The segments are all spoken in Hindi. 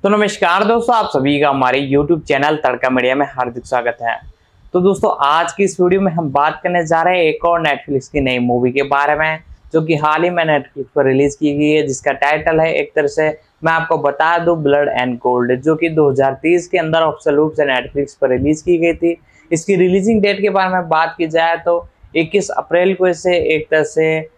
तो नमस्कार दोस्तों, आप सभी का हमारे YouTube चैनल तड़का मीडिया में हार्दिक स्वागत है। तो दोस्तों, आज की इस वीडियो में हम बात करने जा रहे हैं एक और नेटफ्लिक्स की नई मूवी के बारे में, जो कि हाल ही में नेटफ्लिक्स पर रिलीज की गई है, जिसका टाइटल है, एक तरह से मैं आपको बता दूं, ब्लड एंड गोल्ड, जो कि 2030 के अंदर ऑफिशियल रूप से नेटफ्लिक्स पर रिलीज की गई थी। इसकी रिलीजिंग डेट के बारे में बात की जाए तो 21 अप्रैल को इसे एक तरह से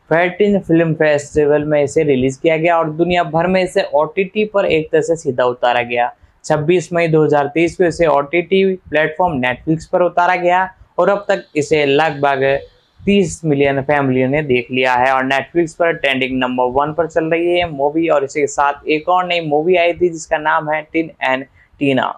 13 फिल्म फेस्टिवल में इसे रिलीज किया गया और दुनिया भर में इसे OTT पर एक तरह से सीधा उतारा गया। 26 मई 2023 को इसे OTT प्लेटफॉर्म नेटफ्लिक्स पर उतारा गया और अब तक इसे लगभग 30 मिलियन फैमिलियों ने देख लिया है और नेटफ्लिक्स पर ट्रेंडिंग नंबर 1 पर चल रही है मूवी। और इसके साथ एक और नई मूवी आई थी जिसका नाम है टिन एंड टीना,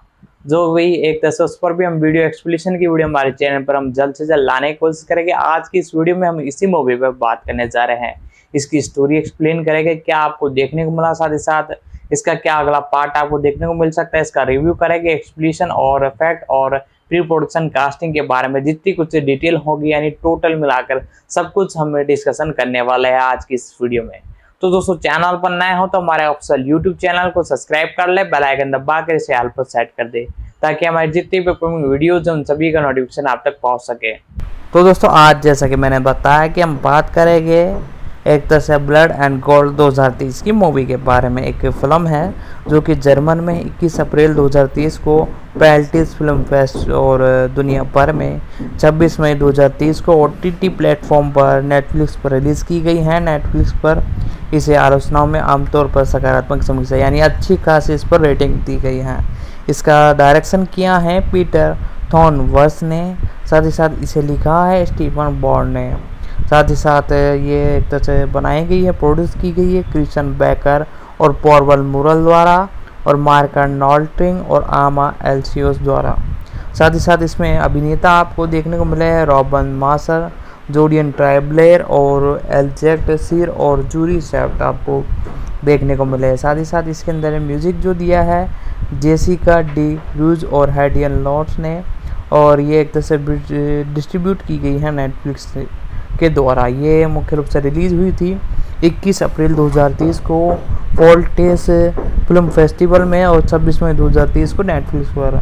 जो वही एक तरह से उस पर भी हम वीडियो एक्सप्लेनेशन की वीडियो हमारे चैनल पर हम जल्द से जल्द लाने की कोशिश करेंगे। आज की इस वीडियो में हम इसी मूवी पर बात करने जा रहे हैं, इसकी स्टोरी एक्सप्लेन करेंगे, क्या आपको देखने को मिला, साथ ही साथ इसका क्या अगला पार्ट आपको देखने को मिल सकता है, इसका रिव्यू करेंगे, एक्सप्लेनेशन और फैक्ट और प्री प्रोडक्शन कास्टिंग के बारे में जितनी कुछ डिटेल होगी, यानी टोटल मिलाकर सब कुछ हम डिस्कशन करने वाले हैं आज की इस वीडियो में। तो दोस्तों, चैनल पर नए हो तो हमारे ऑफिशियल यूट्यूब चैनल को सब्सक्राइब कर ले, बेल आइकन दबा कर इसे ऑल पर सेट कर दे, ताकि हमारी जितनी भी अपकमिंग वीडियोज हैं उन सभी का नोटिफिकेशन आप तक पहुंच सके। तो दोस्तों, आज जैसा कि मैंने बताया कि हम बात करेंगे एक तरह से ब्लड एंड गोल्ड 2030 की मूवी के बारे में। एक फिल्म है जो कि जर्मन में 21 अप्रैल 2030 को पैल्टिस फिल्म फेस्ट और दुनिया भर में 26 मई 2030 को OTT प्लेटफॉर्म पर नेटफ्लिक्स पर रिलीज़ की गई है। नेटफ्लिक्स पर इसे आलोचनाओं में आमतौर पर सकारात्मक समीक्षा यानी अच्छी खासी इस पर रेटिंग दी गई है। इसका डायरेक्शन किया है पीटर थॉर्नवर्स ने, साथ ही साथ इसे लिखा है स्टीफन बॉर्न ने, साथ ही साथ ये एक तरह से बनाई गई है, प्रोड्यूस की गई है क्रिश्चियन बेकर और पॉर्वल मुरल द्वारा और मार्कर नॉल्ट्रिंग और आमा एल्सियोस द्वारा। साथ ही साथ इसमें अभिनेता आपको देखने को मिले हैं रॉबन मासर, जोडियन ट्राइब्लेर और एल्जेक्ट सीर और जूरी सेफ्ट आपको देखने को मिले हैं। साथ ही साथ इसके अंदर म्यूज़िक जो दिया है जेसिका डी रूज और हैडियन लॉर्ड्स ने, और ये एक तरह से डिस्ट्रीब्यूट की गई है नेटफ्लिक्स के द्वारा। ये मुख्य रूप से रिलीज़ हुई थी 21 अप्रैल 2030 को फोल्टेस फिल्म फेस्टिवल में और 26 मई 2030 को नेटफ्लिक्स पर।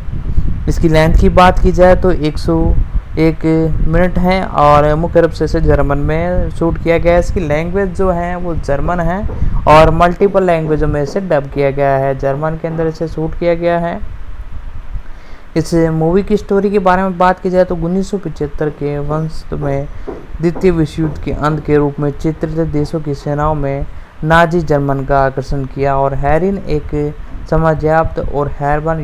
इसकी लेंथ की बात की जाए तो 101 मिनट है और मुख्य रूप से इसे जर्मन में शूट किया गया है। इसकी लैंग्वेज जो है वो जर्मन है और मल्टीपल लैंग्वेजों में इसे डब किया गया है। जर्मन के अंदर इसे शूट किया गया है। इस मूवी की स्टोरी के बारे में बात की जाए तो 1975 के वंश में द्वितीय विश्व युद्ध के अंत के रूप में चित्रित देशों की सेनाओं में नाजी जर्मन का आकर्षण किया और हैरिन एक समझयाप्त और हैरबन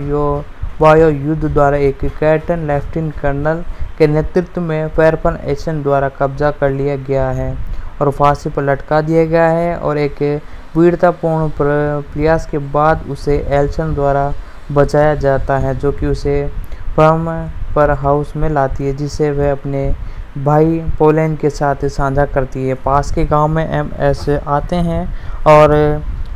वायु युद्ध द्वारा एक कैप्टन लेफ्टिनेंट कर्नल के नेतृत्व में फेरपन एशन द्वारा कब्जा कर लिया गया है और फांसी पर लटका दिया गया है। और एक वीरतापूर्ण प्रयास के बाद उसे एल्सन द्वारा बचाया जाता है, जो कि उसे फर्म पर हाउस में लाती है, जिसे वह अपने भाई पोलैंड के साथ साझा करती है। पास के गांव में MS आते हैं और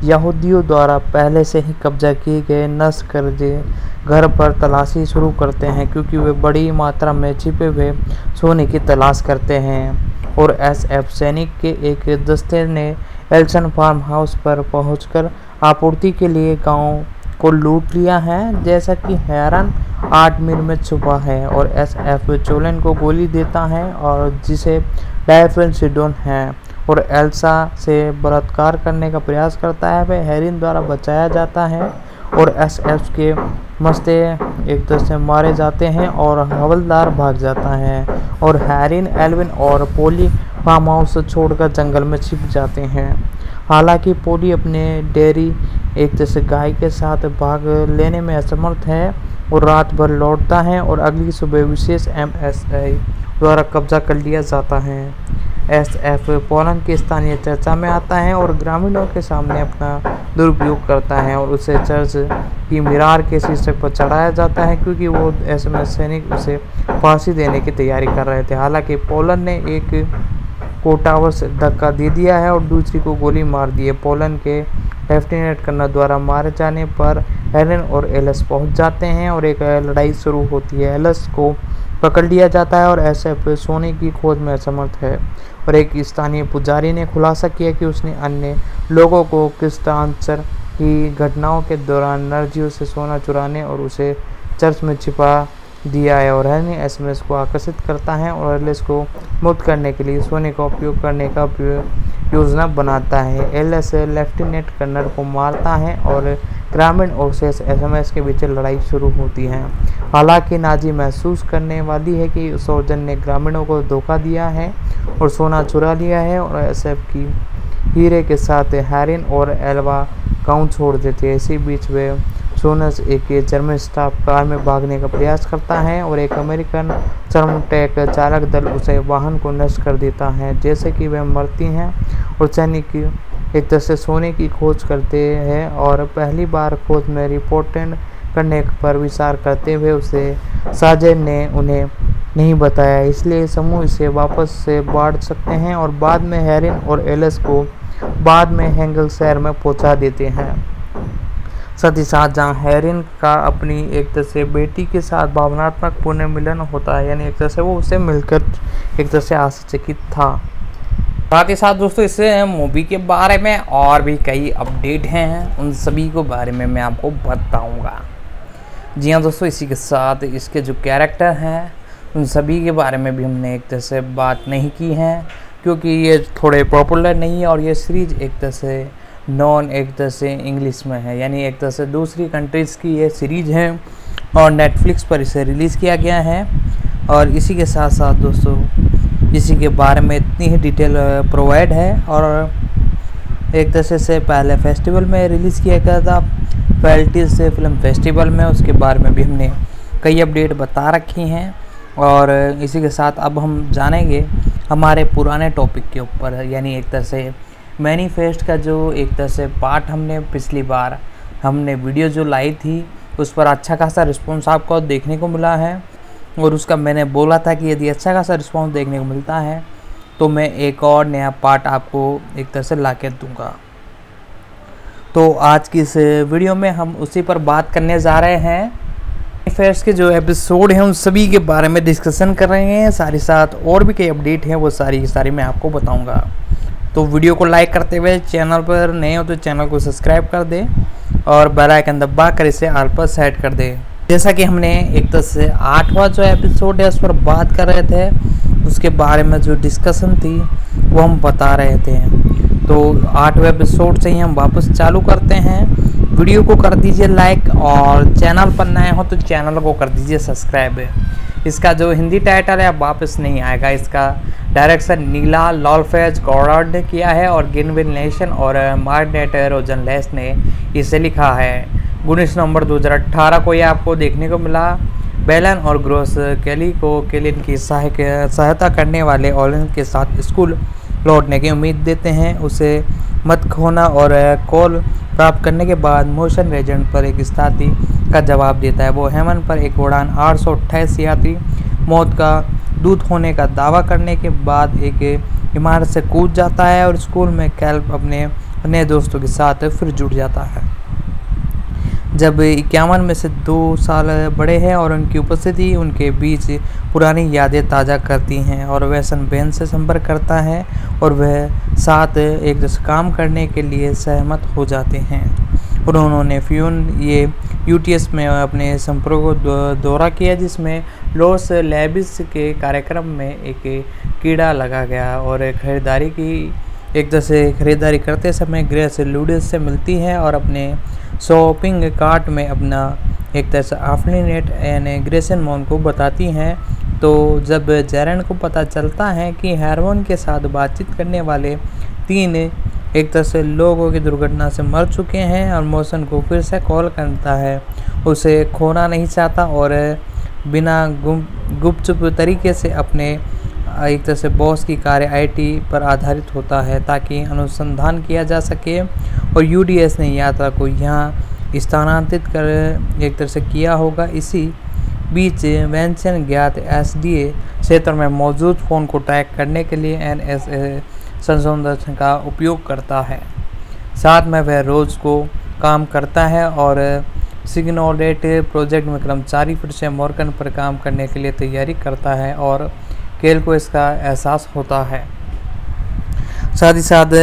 यहूदियों द्वारा पहले से ही कब्जा किए गए नष्ट कर दिए घर पर तलाशी शुरू करते हैं, क्योंकि वे बड़ी मात्रा में छिपे हुए सोने की तलाश करते हैं। और SF सैनिक के एक दस्ते ने एल्सन फार्म हाउस पर पहुंचकर आपूर्ति के लिए गांव को लूट लिया है, जैसा कि हैरन 8 मील में छुपा है और SF चोलन को गोली देता है और जिसे डायफिन सिडोन है और एल्सा से बलात्कार करने का प्रयास करता है। वह हैरिन द्वारा बचाया जाता है और SF के मस्ते एक तरह से मारे जाते हैं और हवलदार भाग जाता है और हैरिन, एल्विन और पोली फार्म हाउस छोड़कर जंगल में छिप जाते हैं। हालांकि पोली अपने डेयरी एक तरह से गाय के साथ भाग लेने में असमर्थ है और रात भर लौटता है और अगली सुबह विशेष MSI द्वारा कब्जा कर लिया जाता है। SF पोलैंड की स्थानीय चर्चा में आता है और ग्रामीणों के सामने अपना दुरुपयोग करता है और उसे चर्च की मीरार के शीर्षक पर चढ़ाया जाता है, क्योंकि वो SMS सैनिक उसे फांसी देने की तैयारी कर रहे थे। हालांकि पोलैंड ने एक को टावर से धक्का दे दिया है और दूसरी को गोली मार दी है। पोलैंड के लेफ्टिनेंट कर्नल द्वारा मारे जाने पर हेलेन और एलस पहुंच जाते हैं और एक लड़ाई शुरू होती है। एलस को पकड़ लिया जाता है और SF सोने की खोज में असमर्थ है और एक स्थानीय पुजारी ने खुलासा किया कि उसने अन्य लोगों को क्रिस्तांसर की घटनाओं के दौरान नरजियो से सोना चुराने और उसे चर्च में छिपा दिया है और हैरी एसएमएस को आकर्षित करता है और एलिस को मुक्त करने के लिए सोने का उपयोग करने का योजना बनाता है। एलिस लेफ्टिनेंट कर्नल को मारता है और ग्रामीण और एसएमएस के बीच लड़ाई शुरू होती है। हालांकि नाजी महसूस करने वाली है कि सोजन ने ग्रामीणों को धोखा दिया है और सोना चुरा लिया है और एसएफ की हीरे के साथ हैरिन और एल्वा गांव छोड़ देते हैं। इसी बीच वे सोनस एक जर्मन स्टाफ कार में भागने का प्रयास करता है और एक अमेरिकन चरमटैक चालक दल उसे वाहन को नष्ट कर देता है। जैसे कि वे मरती हैं और सैनिक एक तरह से सोने की खोज करते हैं और पहली बार खोज में रिपोर्ट करने पर विचार करते हुए उसे साजन ने उन्हें नहीं बताया, इसलिए समूह इसे वापस से बांट सकते हैं और बाद में हैरिन और एलिस को बाद में हैंगल शहर में पहुंचा देते हैं। साथ ही साथ जहाँ हैरिन का अपनी एक तरह से बेटी के साथ भावनात्मक पुनर्मिलन होता है, यानी एक तरह से वो उसे मिलकर एक तरह से आश्चर्यचकित था। साथ ही साथ दोस्तों इस मूवी के बारे में और भी कई अपडेट हैं, उन सभी को बारे में मैं आपको बताऊंगा। जी हाँ दोस्तों, इसी के साथ इसके जो कैरेक्टर हैं उन सभी के बारे में भी हमने एक तरह से बात नहीं की है, क्योंकि ये थोड़े पॉपुलर नहीं है और ये सीरीज एक तरह से नॉन एक तरह से इंग्लिश में है, यानी एक तरह से दूसरी कंट्रीज़ की ये सीरीज है और नेटफ्लिक्स पर इसे रिलीज़ किया गया है। और इसी के साथ साथ दोस्तों इसी के बारे में इतनी ही डिटेल प्रोवाइड है और एक तरह से पहले फेस्टिवल में रिलीज़ किया गया था, फेल्टिस से फिल्म फेस्टिवल में, उसके बारे में भी हमने कई अपडेट बता रखी हैं। और इसी के साथ अब हम जानेंगे हमारे पुराने टॉपिक के ऊपर, यानी एक तरह से मैनिफेस्ट का जो एक तरह से पार्ट हमने पिछली बार हमने वीडियो जो लाई थी उस पर अच्छा खासा रिस्पॉन्स आपको देखने को मिला है और उसका मैंने बोला था कि यदि अच्छा खासा रिस्पॉन्स देखने को मिलता है तो मैं एक और नया पार्ट आपको एक तरह से ला के दूँगा। तो आज की इस वीडियो में हम उसी पर बात करने जा रहे हैं। मैनिफेस्ट के जो एपिसोड हैं उन सभी के बारे में डिस्कशन कर रहे हैं, साथ ही साथ और भी कई अपडेट हैं वो सारी मैं आपको बताऊंगा। तो वीडियो को लाइक करते हुए चैनल पर नए हो तो चैनल को सब्सक्राइब कर दे और बेल आइकन दबा कर इसे ऑल पर सेट कर दे। जैसा कि हमने एक तरह से 8वां जो एपिसोड है उस पर बात कर रहे थे, उसके बारे में जो डिस्कशन थी वो हम बता रहे थे। तो 8वें एपिसोड से ही हम वापस चालू करते हैं। वीडियो को कर दीजिए लाइक और चैनल पर नए हो तो चैनल को कर दीजिए सब्सक्राइब। इसका जो हिंदी टाइटल है अब वापस नहीं आएगा, इसका डायरेक्शन नीला लॉलफेज गॉर्ड ने किया है और गिनविन नेशन और मार्गरेट रोजनलेस ने इसे लिखा है। 19 नवंबर 2018 को यह आपको देखने को मिला। बेलन और ग्रोस केली को केलिन की सहायता करने वाले ओलिन के साथ स्कूल लौटने की उम्मीद देते हैं। उसे मत खोना और कॉल प्राप्त करने के बाद मोशन रेजेंट पर एक स्थिति का जवाब देता है। वो हेमन पर एक उड़ान 828 यात्री मौत का दूत होने का दावा करने के बाद एक इमारत से कूद जाता है और स्कूल में कैल्प अपने नए दोस्तों के साथ फिर जुड़ जाता है। जब 51 में से 2 साल बड़े हैं और उनकी उपस्थिति उनके बीच पुरानी यादें ताज़ा करती हैं और वैसन बेन से संपर्क करता है और वह साथ एक जैसे काम करने के लिए सहमत हो जाते हैं। और उन्होंने फ्यून ये यूटीएस में अपने संपर्क को दौरा किया जिसमें लॉस लेबिस के कार्यक्रम में एक कीड़ा लगा गया और खरीदारी की एक तरह से खरीदारी करते समय ग्रेस लूडिस से मिलती है और अपने शॉपिंग कार्ट में अपना एक तरह से आफ्नी नेट यानी ग्रेसन मॉन को बताती हैं। तो जब जेरन को पता चलता है कि हेरोन के साथ बातचीत करने वाले 3 एक तरह से लोगों की दुर्घटना से मर चुके हैं और मौसन को फिर से कॉल करता है, उसे खोना नहीं चाहता और बिना गुपचुप तरीके से अपने एक तरह से बॉस की कार्य आईटी पर आधारित होता है ताकि अनुसंधान किया जा सके। और यूडीएस ने यात्रा को यहाँ स्थानांतरित कर एक तरह से किया होगा। इसी बीच वेंशन ज्ञात एसडीए क्षेत्र में मौजूद फ़ोन को ट्रैक करने के लिए एनएसए संशोधन का उपयोग करता है। साथ में वह रोज़ को काम करता है और सिग्नोलेट प्रोजेक्ट में कर्मचारी फिर से मॉर्गन पर काम करने के लिए तैयारी करता है और केल को इसका एहसास होता है। साथ ही साथ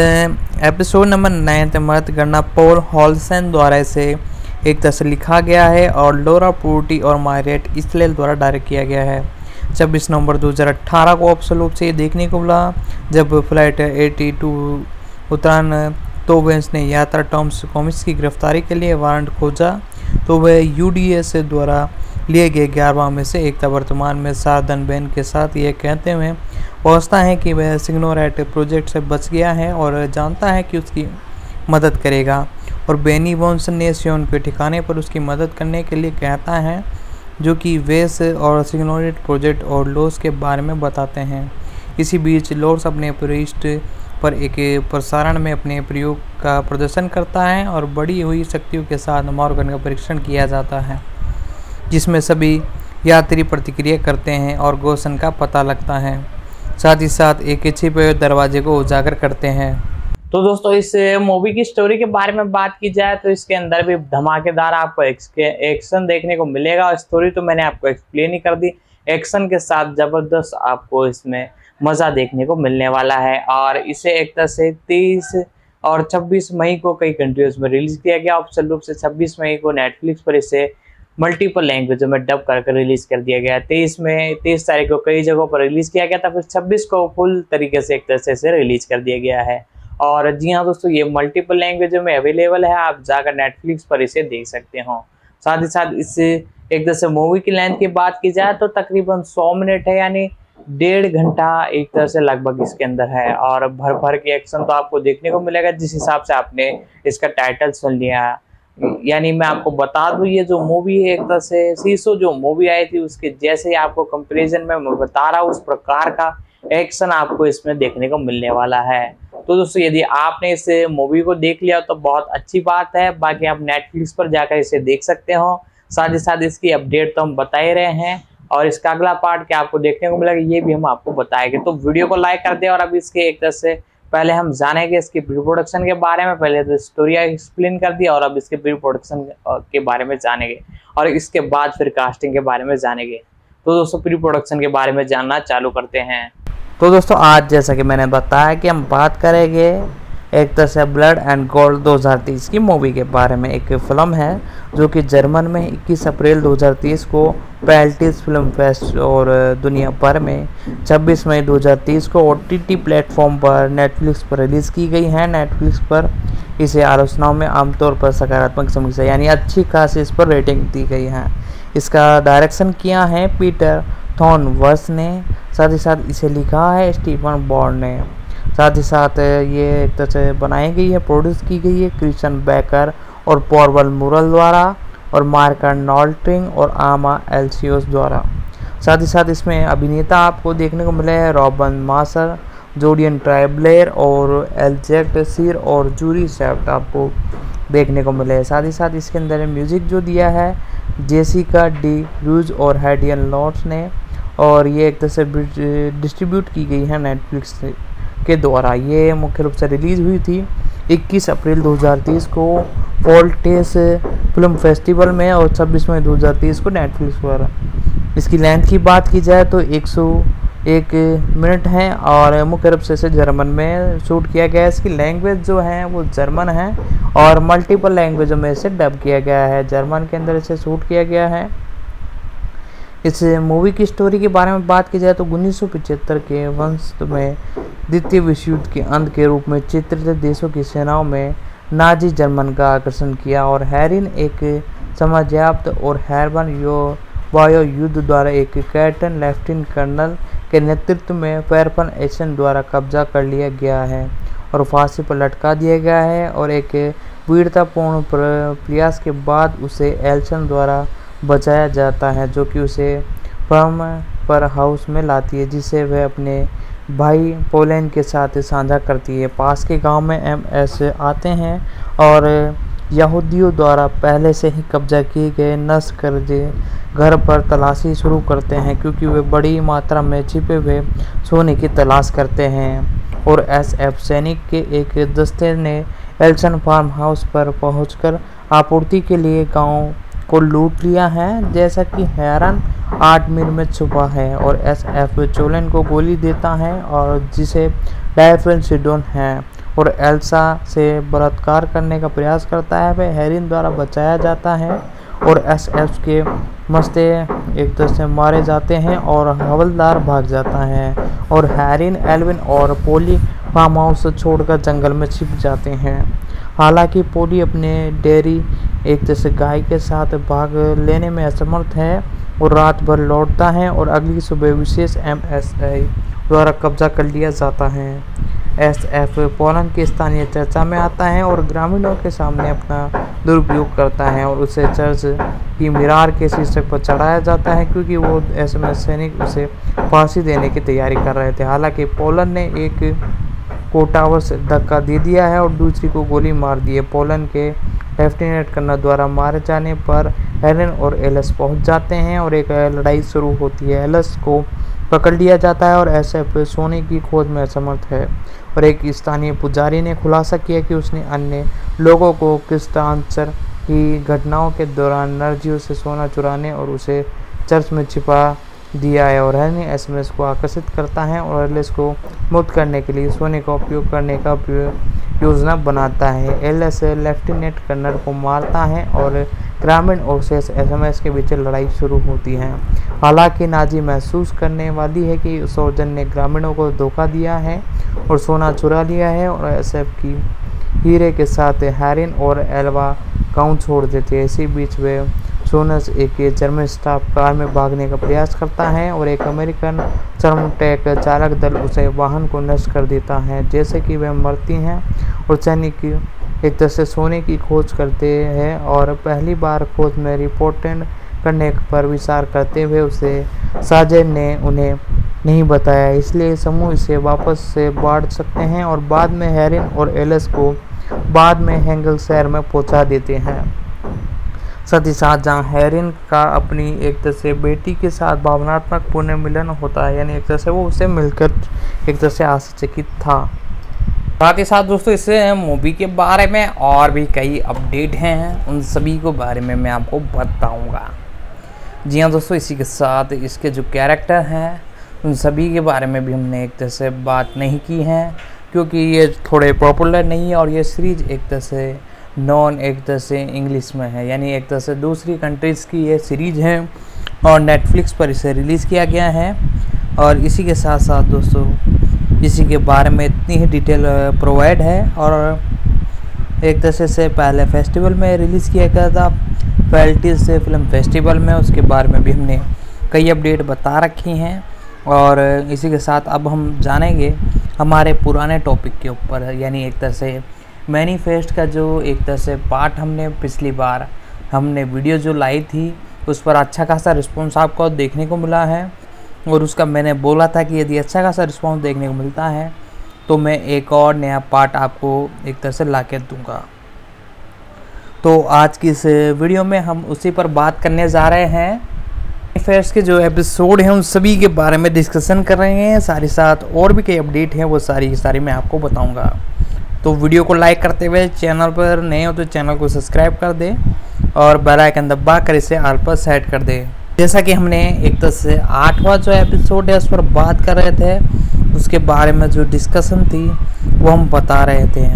एपिसोड नंबर 9 मतगणना पॉल हॉलसन द्वारा इसे एक तरह से लिखा गया है और लोरा पूर्टी और मायरेट इसलेल द्वारा डायरेक्ट किया गया है। 26 नवंबर 2018 को ऑफिशियल रूप से ये देखने को मिला जब फ्लाइट 82 उतरान तो वेंस ने यात्रा टॉम्स कॉमिक्स की गिरफ्तारी के लिए वारंट खोजा तो वह यूडीएस द्वारा लिए गए 11वां में से एक था। वर्तमान में साधन बेन के साथ ये कहते हुए पहुंचता है कि वह सिग्नोरेट प्रोजेक्ट से बच गया है और जानता है कि उसकी मदद करेगा और बेनी वॉन्सन ने सियोन के ठिकाने पर उसकी मदद करने के लिए कहता है जो कि वेस और सिग्नोरेट प्रोजेक्ट और लॉस के बारे में बताते हैं। इसी बीच लॉस अपने पृष्ठ पर एक प्रसारण में अपने प्रयोग का प्रदर्शन करता है और बढ़ी हुई शक्तियों के साथ मॉर्गन का परीक्षण किया जाता है जिसमें सभी यात्री प्रतिक्रिया करते हैं और गोसन का पता लगता है। साथ ही साथ एक छिपे हुए दरवाजे को उजागर करते हैं। तो दोस्तों इस मूवी की स्टोरी के बारे में बात की जाए तो इसके अंदर भी धमाकेदार आपको एक्शन देखने को मिलेगा। स्टोरी तो मैंने आपको एक्सप्लेन ही कर दी। एक्शन के साथ जबरदस्त आपको इसमें मज़ा देखने को मिलने वाला है और इसे एक तरह से 30 और 26 मई को कई कंट्रीज में रिलीज किया गया। ऑफिशियल रूप से 26 मई को नेटफ्लिक्स पर इसे मल्टीपल लैंग्वेजों में डब करके रिलीज कर दिया गया। 23 तारीख को कई जगहों पर रिलीज किया गया था, फिर 26 को फुल तरीके से एक तरह से रिलीज कर दिया गया है। और जी हाँ दोस्तों, ये मल्टीपल लैंग्वेजों में अवेलेबल है, आप जाकर नेटफ्लिक्स पर इसे देख सकते हो। साथ ही साथ इस एक तरह से मूवी की लेंथ की बात की जाए तो तकरीबन 100 मिनट है, यानी 1.5 घंटा एक तरह से लगभग इसके अंदर है और भर भर के एक्शन तो आपको देखने को मिलेगा जिस हिसाब से आपने इसका टाइटल सुन लिया। यानी मैं आपको बता दूं, ये जो मूवी है एक तरह से शीशो जो मूवी आई थी उसके जैसे ही आपको कंपैरिजन में मैं बता रहा हूँ उस प्रकार का एक्शन आपको इसमें देखने को मिलने वाला है। तो दोस्तों यदि आपने इस मूवी को देख लिया तो बहुत अच्छी बात है, बाकी आप नेटफ्लिक्स पर जाकर इसे देख सकते हो। साथ ही साथ इसकी अपडेट तो हम बता ही रहे हैं और इसका अगला पार्ट क्या आपको देखने को मिलेगा ये भी हम आपको बताएंगे। तो वीडियो को लाइक कर दे और अब इसके एक तरह से पहले हम जानेंगे इसकी प्री प्रोडक्शन के बारे में। पहले तो स्टोरी एक्सप्लेन कर दिया और अब इसके प्री प्रोडक्शन के बारे में जानेंगे और इसके बाद फिर कास्टिंग के बारे में जानेंगे। तो दोस्तों प्री प्रोडक्शन के बारे में जानना चालू करते हैं। तो दोस्तों आज जैसा कि मैंने बताया कि हम बात करेंगे एक तरह से ब्लड एंड गोल्ड 2030 की मूवी के बारे में। एक फिल्म है जो कि जर्मन में 21 अप्रैल 2030 को पैल्टिस फिल्म फेस्ट और दुनिया भर में 26 मई 2030 को OTT प्लेटफॉर्म पर नेटफ्लिक्स पर रिलीज़ की गई है। नेटफ्लिक्स पर इसे आलोचनाओं में आमतौर पर सकारात्मक समीक्षा यानी अच्छी खासी इस पर रेटिंग दी गई है। इसका डायरेक्शन किया है पीटर थॉर्नवर्स ने, साथ ही साथ इसे लिखा है स्टीफन बॉर्न ने। साथ ही साथ ये एक तरह से बनाई गई है, प्रोड्यूस की गई है क्रिश्चियन बेकर और पॉर्वल मुरल द्वारा और मार्का नॉल्ट्रिंग और आमा एल्सियोस द्वारा। साथ ही साथ इसमें अभिनेता आपको देखने को मिले हैं रॉबन मासर, जोडियन ट्राइब्लेर और एल्जेक्ट सीर और जूरी सेफ्ट आपको देखने को मिले हैं। साथ ही साथ इसके अंदर म्यूज़िक जो दिया है जेसिका डी रूज और हैडियन लॉर्ड्स ने और ये एक तरह से डिस्ट्रीब्यूट की गई है नेटफ्लिक्स के द्वारा। ये मुख्य रूप से रिलीज़ हुई थी 21 अप्रैल 2030 को फोल्टेस फिल्म फेस्टिवल में और 26 मई 2030 को नेटफ्लिक्स पर। इसकी लेंथ की बात की जाए तो 101 मिनट है और मुख्य रूप से इसे जर्मन में शूट किया गया है। इसकी लैंग्वेज जो है वो जर्मन है और मल्टीपल लैंग्वेजों में इसे डब किया गया है। जर्मन के अंदर इसे शूट किया गया है। इस मूवी की स्टोरी के बारे में बात की जाए तो 1975 के वंश में द्वितीय विश्व युद्ध के अंत के रूप में चित्रित देशों की सेनाओं में नाजी जर्मन का आकर्षण किया और हैरिन एक समझयाप्त और हैरबन वायु युद्ध द्वारा एक कैप्टन लेफ्टिनेंट कर्नल के नेतृत्व में फेरफन एशन द्वारा कब्जा कर लिया गया है और फांसी पर लटका दिया गया है और एक वीरतापूर्ण प्रयास के बाद उसे एल्सन द्वारा बचाया जाता है जो कि उसे फर्म पर हाउस में लाती है जिसे वह अपने भाई पोलैंड के साथ साझा करती है। पास के गांव में MS आते हैं और यहूदियों द्वारा पहले से ही कब्जा किए गए नष्ट कर दिए घर पर तलाशी शुरू करते हैं क्योंकि वे बड़ी मात्रा में छिपे हुए सोने की तलाश करते हैं और SF सैनिक के एक दस्ते ने एल्सन फार्म हाउस पर पहुंचकर आपूर्ति के लिए गांव को लूट लिया है। जैसा कि हैरन 8 मील में छुपा है और SF चोलन को गोली देता है और जिसे डायफ्रेन सिडोन है और एल्सा से बलात्कार करने का प्रयास करता है। वह हैरिन द्वारा बचाया जाता है और एसएफ के मस्ते एक तरह से मारे जाते हैं और हवलदार भाग जाता है और हैरिन, एल्विन और पोली फार्म हाउस छोड़कर जंगल में छिप जाते हैं। हालांकि पोली अपने डेयरी एक तरह से गाय के साथ भाग लेने में असमर्थ है और रात भर लौटता है और अगली सुबह विशेष MSI द्वारा कब्जा कर लिया जाता है। SF पोलैंड की स्थानीय चर्चा में आता है और ग्रामीणों के सामने अपना दुरुपयोग करता है और उसे चर्च की मीरार के शीर्षे पर चढ़ाया जाता है क्योंकि वो SMS सैनिक उसे फांसी देने की तैयारी कर रहे थे। हालांकि पोलैंड ने एक को टावर से धक्का दे दिया है और दूसरी को गोली मार दी है। पोलैंड के लेफ्टिनेंट कर्नल द्वारा मारे जाने पर हैरिन और एलएस पहुंच जाते हैं और एक लड़ाई शुरू होती है। एलएस को पकड़ लिया जाता है और SF सोने की खोज में असमर्थ है और एक स्थानीय पुजारी ने खुलासा किया कि उसने अन्य लोगों को क्रिस्टांचर की घटनाओं के दौरान नर्जियों से सोना चुराने और उसे चर्च में छिपा दिया है और हैरिन SMS को आकर्षित करता है और एलएस को मुक्त करने के लिए सोने का उपयोग करने का योजना बनाता है। एलएस लेफ्टिनेंट कर्नल को मारता है और ग्रामीण और SMS के बीच लड़ाई शुरू होती है। हालांकि नाजी महसूस करने वाली है कि सोजन ने ग्रामीणों को धोखा दिया है और सोना चुरा लिया है और SF की हीरे के साथ हैरिन और एल्वा गांव छोड़ देते हैं। इसी बीच वे सोनस एक जर्मन स्टाफ कार में भागने का प्रयास करता है और एक अमेरिकन चरमटैक चालक दल उसे वाहन को नष्ट कर देता है। जैसे कि वह मरती हैं और सैनिक एक तरह से सोने की खोज करते हैं और पहली बार खोज में रिपोर्ट करने पर विचार करते हुए उसे साजन ने उन्हें नहीं बताया, इसलिए समूह इसे वापस से बांट सकते हैं और बाद में हैरिन और एलएस को बाद में हैंगल शहर में पहुंचा देते हैं। साथ ही साथ जहाँ हैरिन का अपनी एक तरह से बेटी के साथ भावनात्मक पुनर्मिलन होता है, यानी एक तरह से वो उसे मिलकर एक तरह से आश्चर्यचकित था। साथ ही साथ दोस्तों इस मूवी के बारे में और भी कई अपडेट हैं, उन सभी को बारे में मैं आपको बताऊंगा। जी हाँ दोस्तों, इसी के साथ इसके जो कैरेक्टर हैं उन सभी के बारे में भी हमने एक तरह से बात नहीं की है क्योंकि ये थोड़े पॉपुलर नहीं है और ये सीरीज एक तरह से नॉन एक तरह से इंग्लिश में है, यानी एक तरह से दूसरी कंट्रीज़ की ये सीरीज है और नेटफ्लिक्स पर इसे रिलीज़ किया गया है। और इसी के साथ साथ दोस्तों इसी के बारे में इतनी ही डिटेल प्रोवाइड है और एक तरह से पहले फेस्टिवल में रिलीज़ किया गया था, फैल्टीज से फिल्म फेस्टिवल में, उसके बारे में भी हमने कई अपडेट बता रखी हैं। और इसी के साथ अब हम जानेंगे हमारे पुराने टॉपिक के ऊपर, यानी एक तरह से मैनिफेस्ट का जो एक तरह से पार्ट हमने पिछली बार हमने वीडियो जो लाई थी उस पर अच्छा खासा रिस्पॉन्स आपको देखने को मिला है और उसका मैंने बोला था कि यदि अच्छा खासा रिस्पॉन्स देखने को मिलता है तो मैं एक और नया पार्ट आपको एक तरह से ला के दूँगा। तो आज की इस वीडियो में हम उसी पर बात करने जा रहे हैं। मैनिफेस्ट के जो एपिसोड हैं उन सभी के बारे में डिस्कशन कर रहे हैं, साथ ही साथ और भी कई अपडेट हैं वो सारी की सारी मैं आपको बताऊँगा। तो वीडियो को लाइक करते हुए चैनल पर नए हो तो चैनल को सब्सक्राइब कर दे और बेल आइकन दबा कर इसे ऑल पर सेट कर दे। जैसा कि हमने एक तरह से 8वां जो एपिसोड है उस पर बात कर रहे थे, उसके बारे में जो डिस्कशन थी वो हम बता रहे थे।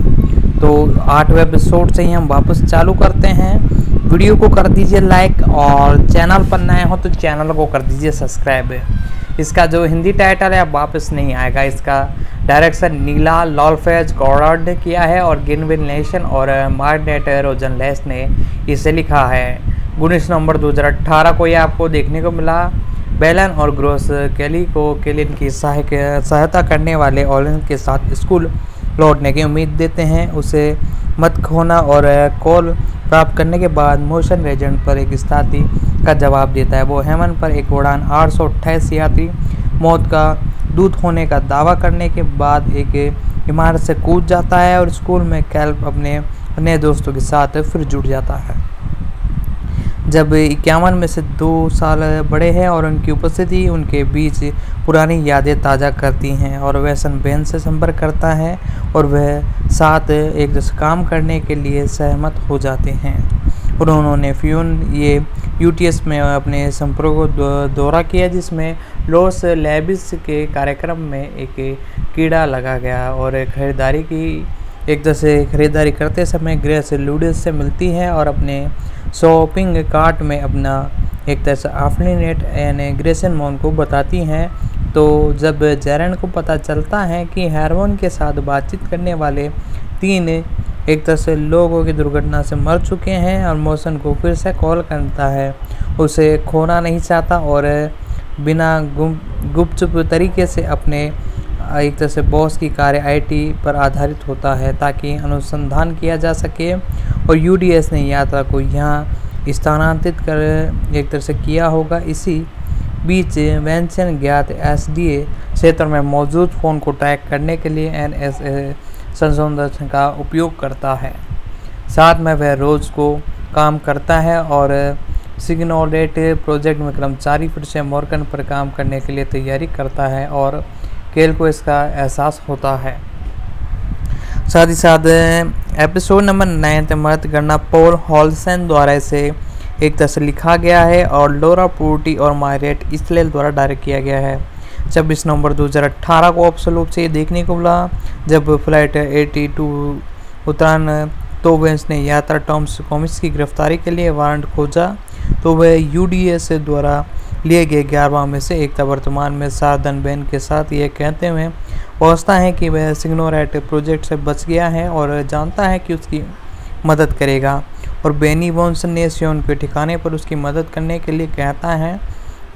तो 8वें एपिसोड से ही हम वापस चालू करते हैं। वीडियो को कर दीजिए लाइक और चैनल पर नए हो तो चैनल को कर दीजिए सब्सक्राइब। इसका जो हिंदी टाइटल है अब वापस नहीं आएगा, इसका डायरेक्शन नीला लॉलफेज गॉर्ड ने किया है और गिनविन नेशन और मार्गरेट रोजनलेस ने इसे लिखा है। 19 नवंबर 2018 को यह आपको देखने को मिला। बेलन और ग्रोस केली को केलिन की सहायता करने वाले ओलिन के साथ स्कूल लौटने की उम्मीद देते हैं। उसे मत खोना और कॉल प्राप्त करने के बाद मोशन रेजेंट पर एक स्थिति का जवाब देता है। वो हेमन पर एक उड़ान 828 यात्री मौत का दूत होने का दावा करने के बाद एक इमारत से कूद जाता है और स्कूल में कैल्प अपने नए दोस्तों के साथ फिर जुड़ जाता है। जब 51 में से 2 साल बड़े हैं और उनकी उपस्थिति उनके बीच पुरानी यादें ताज़ा करती हैं और वह सनबेन से संपर्क करता है और वह साथ एक जैसे काम करने के लिए सहमत हो जाते हैं। और उन्होंने फ्यून ये यूटीएस में अपने संपर्क को दौरा किया जिसमें लॉस लेबिस के कार्यक्रम में एक कीड़ा लगा गया और खरीदारी की एक तरह से खरीदारी करते समय ग्रेस लूडिस से मिलती है और अपने शॉपिंग कार्ट में अपना एक तरह से आफ्ली नेट यानी ग्रेसन मॉन को बताती हैं। तो जब जेरन को पता चलता है कि हेरोन के साथ बातचीत करने वाले 3 एक तरह से लोगों की दुर्घटना से मर चुके हैं और मौसन को फिर से कॉल करता है, उसे खोना नहीं चाहता और बिना गुपचुप तरीके से अपने एक तरह से बॉस की कार्य आईटी पर आधारित होता है ताकि अनुसंधान किया जा सके। और यूडीएस ने यात्रा को यहाँ स्थानांतरित कर एक तरह से किया होगा। इसी बीच वेंसन ज्ञात एसडीए क्षेत्र में मौजूद फ़ोन को ट्रैक करने के लिए एनएसए संशोधन का उपयोग करता है। साथ में वह रोज़ को काम करता है और सिग्नोलेट प्रोजेक्ट में कर्मचारी फिर से मॉर्गन पर काम करने के लिए तैयारी करता है और केल को इसका एहसास होता है। साथ ही साथ एपिसोड नंबर 9 मदद करना पॉल हॉलसन द्वारा इसे एक तरह से लिखा गया है और लोरा पूर्टी और मायरेट इसलेल द्वारा डायरेक्ट किया गया है। 26 नवंबर 2018 को ऑप्शनल रूप से देखने को मिला जब फ्लाइट 82 उतरान तो वेंस ने यात्रा टॉम्स कॉमिक्स की गिरफ्तारी के लिए वारंट खोजा। तो वह यूडीएस द्वारा लिए गए 11 में से एक था। वर्तमान में साधन बैन के साथ ये कहते हुए पहुंचता है कि वह सिग्नोरेट प्रोजेक्ट से बच गया है और जानता है कि उसकी मदद करेगा और बेनी वॉन्सन ने सियोन के ठिकाने पर उसकी मदद करने के लिए कहता है,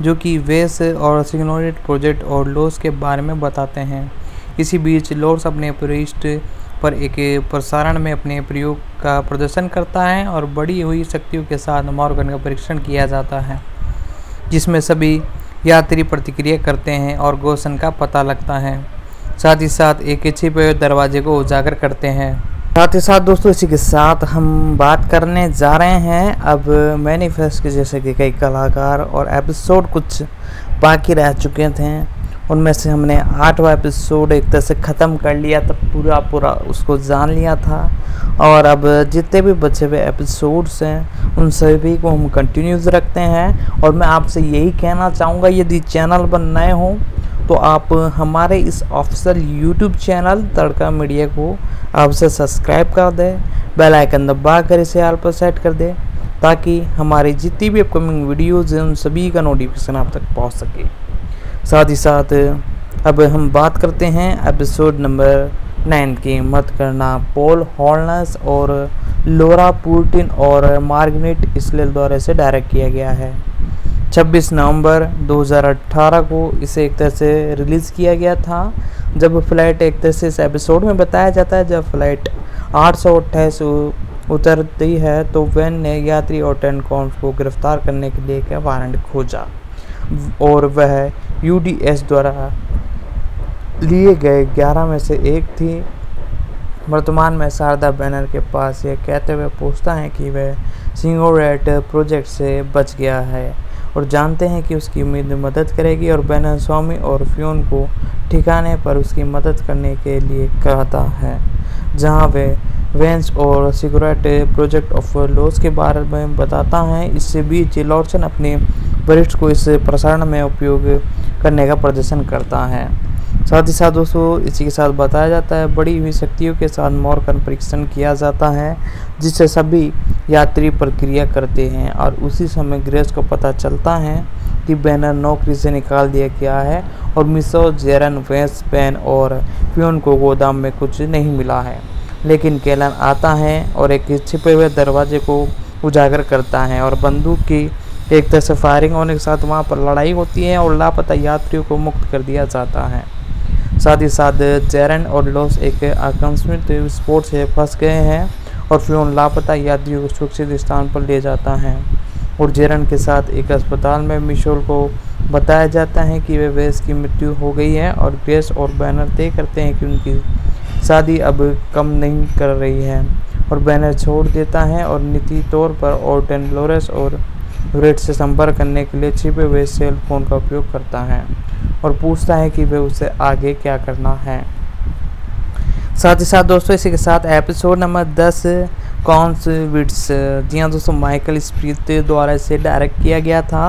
जो कि वेस और सिग्नोरेट प्रोजेक्ट और लॉस के बारे में बताते हैं। इसी बीच लॉस अपने पृष्ठ पर एक प्रसारण में अपने प्रयोग का प्रदर्शन करता है और बढ़ी हुई शक्तियों के साथ मॉर्गन का परीक्षण किया जाता है, जिसमें सभी यात्री प्रतिक्रिया करते हैं और गोसन का पता लगता है। साथ ही साथ एक छिपे हुए दरवाजे को उजागर करते हैं। साथ ही साथ दोस्तों इसी के साथ हम बात करने जा रहे हैं अब मैनिफेस्ट के, जैसे कि कई कलाकार और एपिसोड कुछ बाकी रह चुके थे, उनमें से हमने 8वां एपिसोड एक तरह से ख़त्म कर लिया था, पूरा उसको जान लिया था। और अब जितने भी बचे हुए एपिसोड्स हैं उन सभी को हम कंटिन्यूज रखते हैं। और मैं आपसे यही कहना चाहूँगा, यदि चैनल पर नए हों तो आप हमारे इस ऑफिशियल यूट्यूब चैनल तड़का मीडिया को आपसे सब्सक्राइब कर दें, बेल आइकन दबा कर इसे ऑल पर सेट कर दें ताकि हमारी जितनी भी अपकमिंग वीडियोज़ हैं उन सभी का नोटिफिकेशन आप तक पहुँच सके। साथ ही साथ अब हम बात करते हैं एपिसोड नंबर 9 की। मत करना पॉल हॉलनस और लोरा पूर्टिन और मार्गरेट इसलेल द्वारा इसे डायरेक्ट किया गया है। 26 नवंबर 2018 को इसे एक तरह से रिलीज़ किया गया था। जब फ्लाइट एक तरह से इस एपिसोड में बताया जाता है, जब फ्लाइट 828 उतरती है तो वेन ने यात्री और टेनकॉन्स को गिरफ्तार करने के लिए एक वारंट खोजा और वह यूडीएस द्वारा लिए गए 11 में से एक थी। वर्तमान में शारदा बैनर के पास ये कहते हुए पूछता है कि वह सिग्नोरेट प्रोजेक्ट से बच गया है और जानते हैं कि उसकी उम्मीद मदद करेगी और बैनर स्वामी और फ्योन को ठिकाने पर उसकी मदद करने के लिए कहता है, जहां वे वेंस और सिग्नोरेट प्रोजेक्ट ऑफ लॉस के बारे में बताता है। इससे बीच लॉर्सन अपने वरिष्ठ को इस प्रसारण में उपयोग करने का प्रदर्शन करता है। साथ ही साथ दोस्तों इसी के साथ बताया जाता है बड़ी हुई शक्तियों के साथ मॉर्गन परीक्षण किया जाता है, जिससे सभी यात्री प्रक्रिया करते हैं और उसी समय ग्रेस को पता चलता है कि बैनर नौकरी से निकाल दिया गया है और मिसो जेरन वेस पेन और फ्योन को गोदाम में कुछ नहीं मिला है। लेकिन केलन आता है और एक छिपे हुए दरवाजे को उजागर करता है और बंदूक की एक तरह से फायरिंग होने के साथ वहाँ पर लड़ाई होती है और लापता यात्रियों को मुक्त कर दिया जाता है। साथ ही साथ जेरन और लॉस एक आकस्मिक विस्फोट से फंस गए हैं और फ्योन लापता यात्रियों को सुरक्षित स्थान पर ले जाता है और जेरन के साथ एक अस्पताल में मिशोल को बताया जाता है कि वे वेस की मृत्यु हो गई है और ग्रेस और बैनर तय करते हैं कि उनकी शादी अब कम नहीं कर रही है और बैनर छोड़ देता है और नीति तौर पर ऑर्टन लोरेस और रेड से संपर्क करने के लिए छिपे हुए सेल फोन का उपयोग करता है और पूछता है कि वे उसे आगे क्या करना है। साथ ही साथ दोस्तों इसी के साथ एपिसोड नंबर 10 कॉन्सविट्स। जी हाँ दोस्तों, माइकल स्प्रीत द्वारा इसे डायरेक्ट किया गया था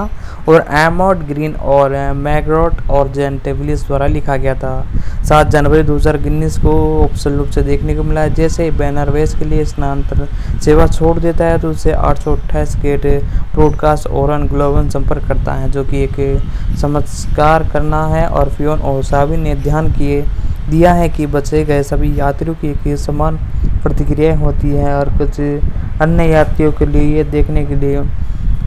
और एमॉट ग्रीन और मैग्रॉट और जेन टेबलिस द्वारा लिखा गया था। 7 जनवरी 2019 को ऑफिशियल रूप से देखने को मिला। जैसे ही बैनर वेस के लिए स्नातक सेवा छोड़ देता है तो उसे 828 गेट ब्रॉडकास्ट और ग्लोबल संपर्क करता है, जो कि एक चमत्कार करना है। और फियोन और साबी ने ध्यान दिया है कि बचे गए सभी यात्रियों की एक समान प्रतिक्रिया होती है और कुछ अन्य यात्रियों के लिए ये देखने के लिए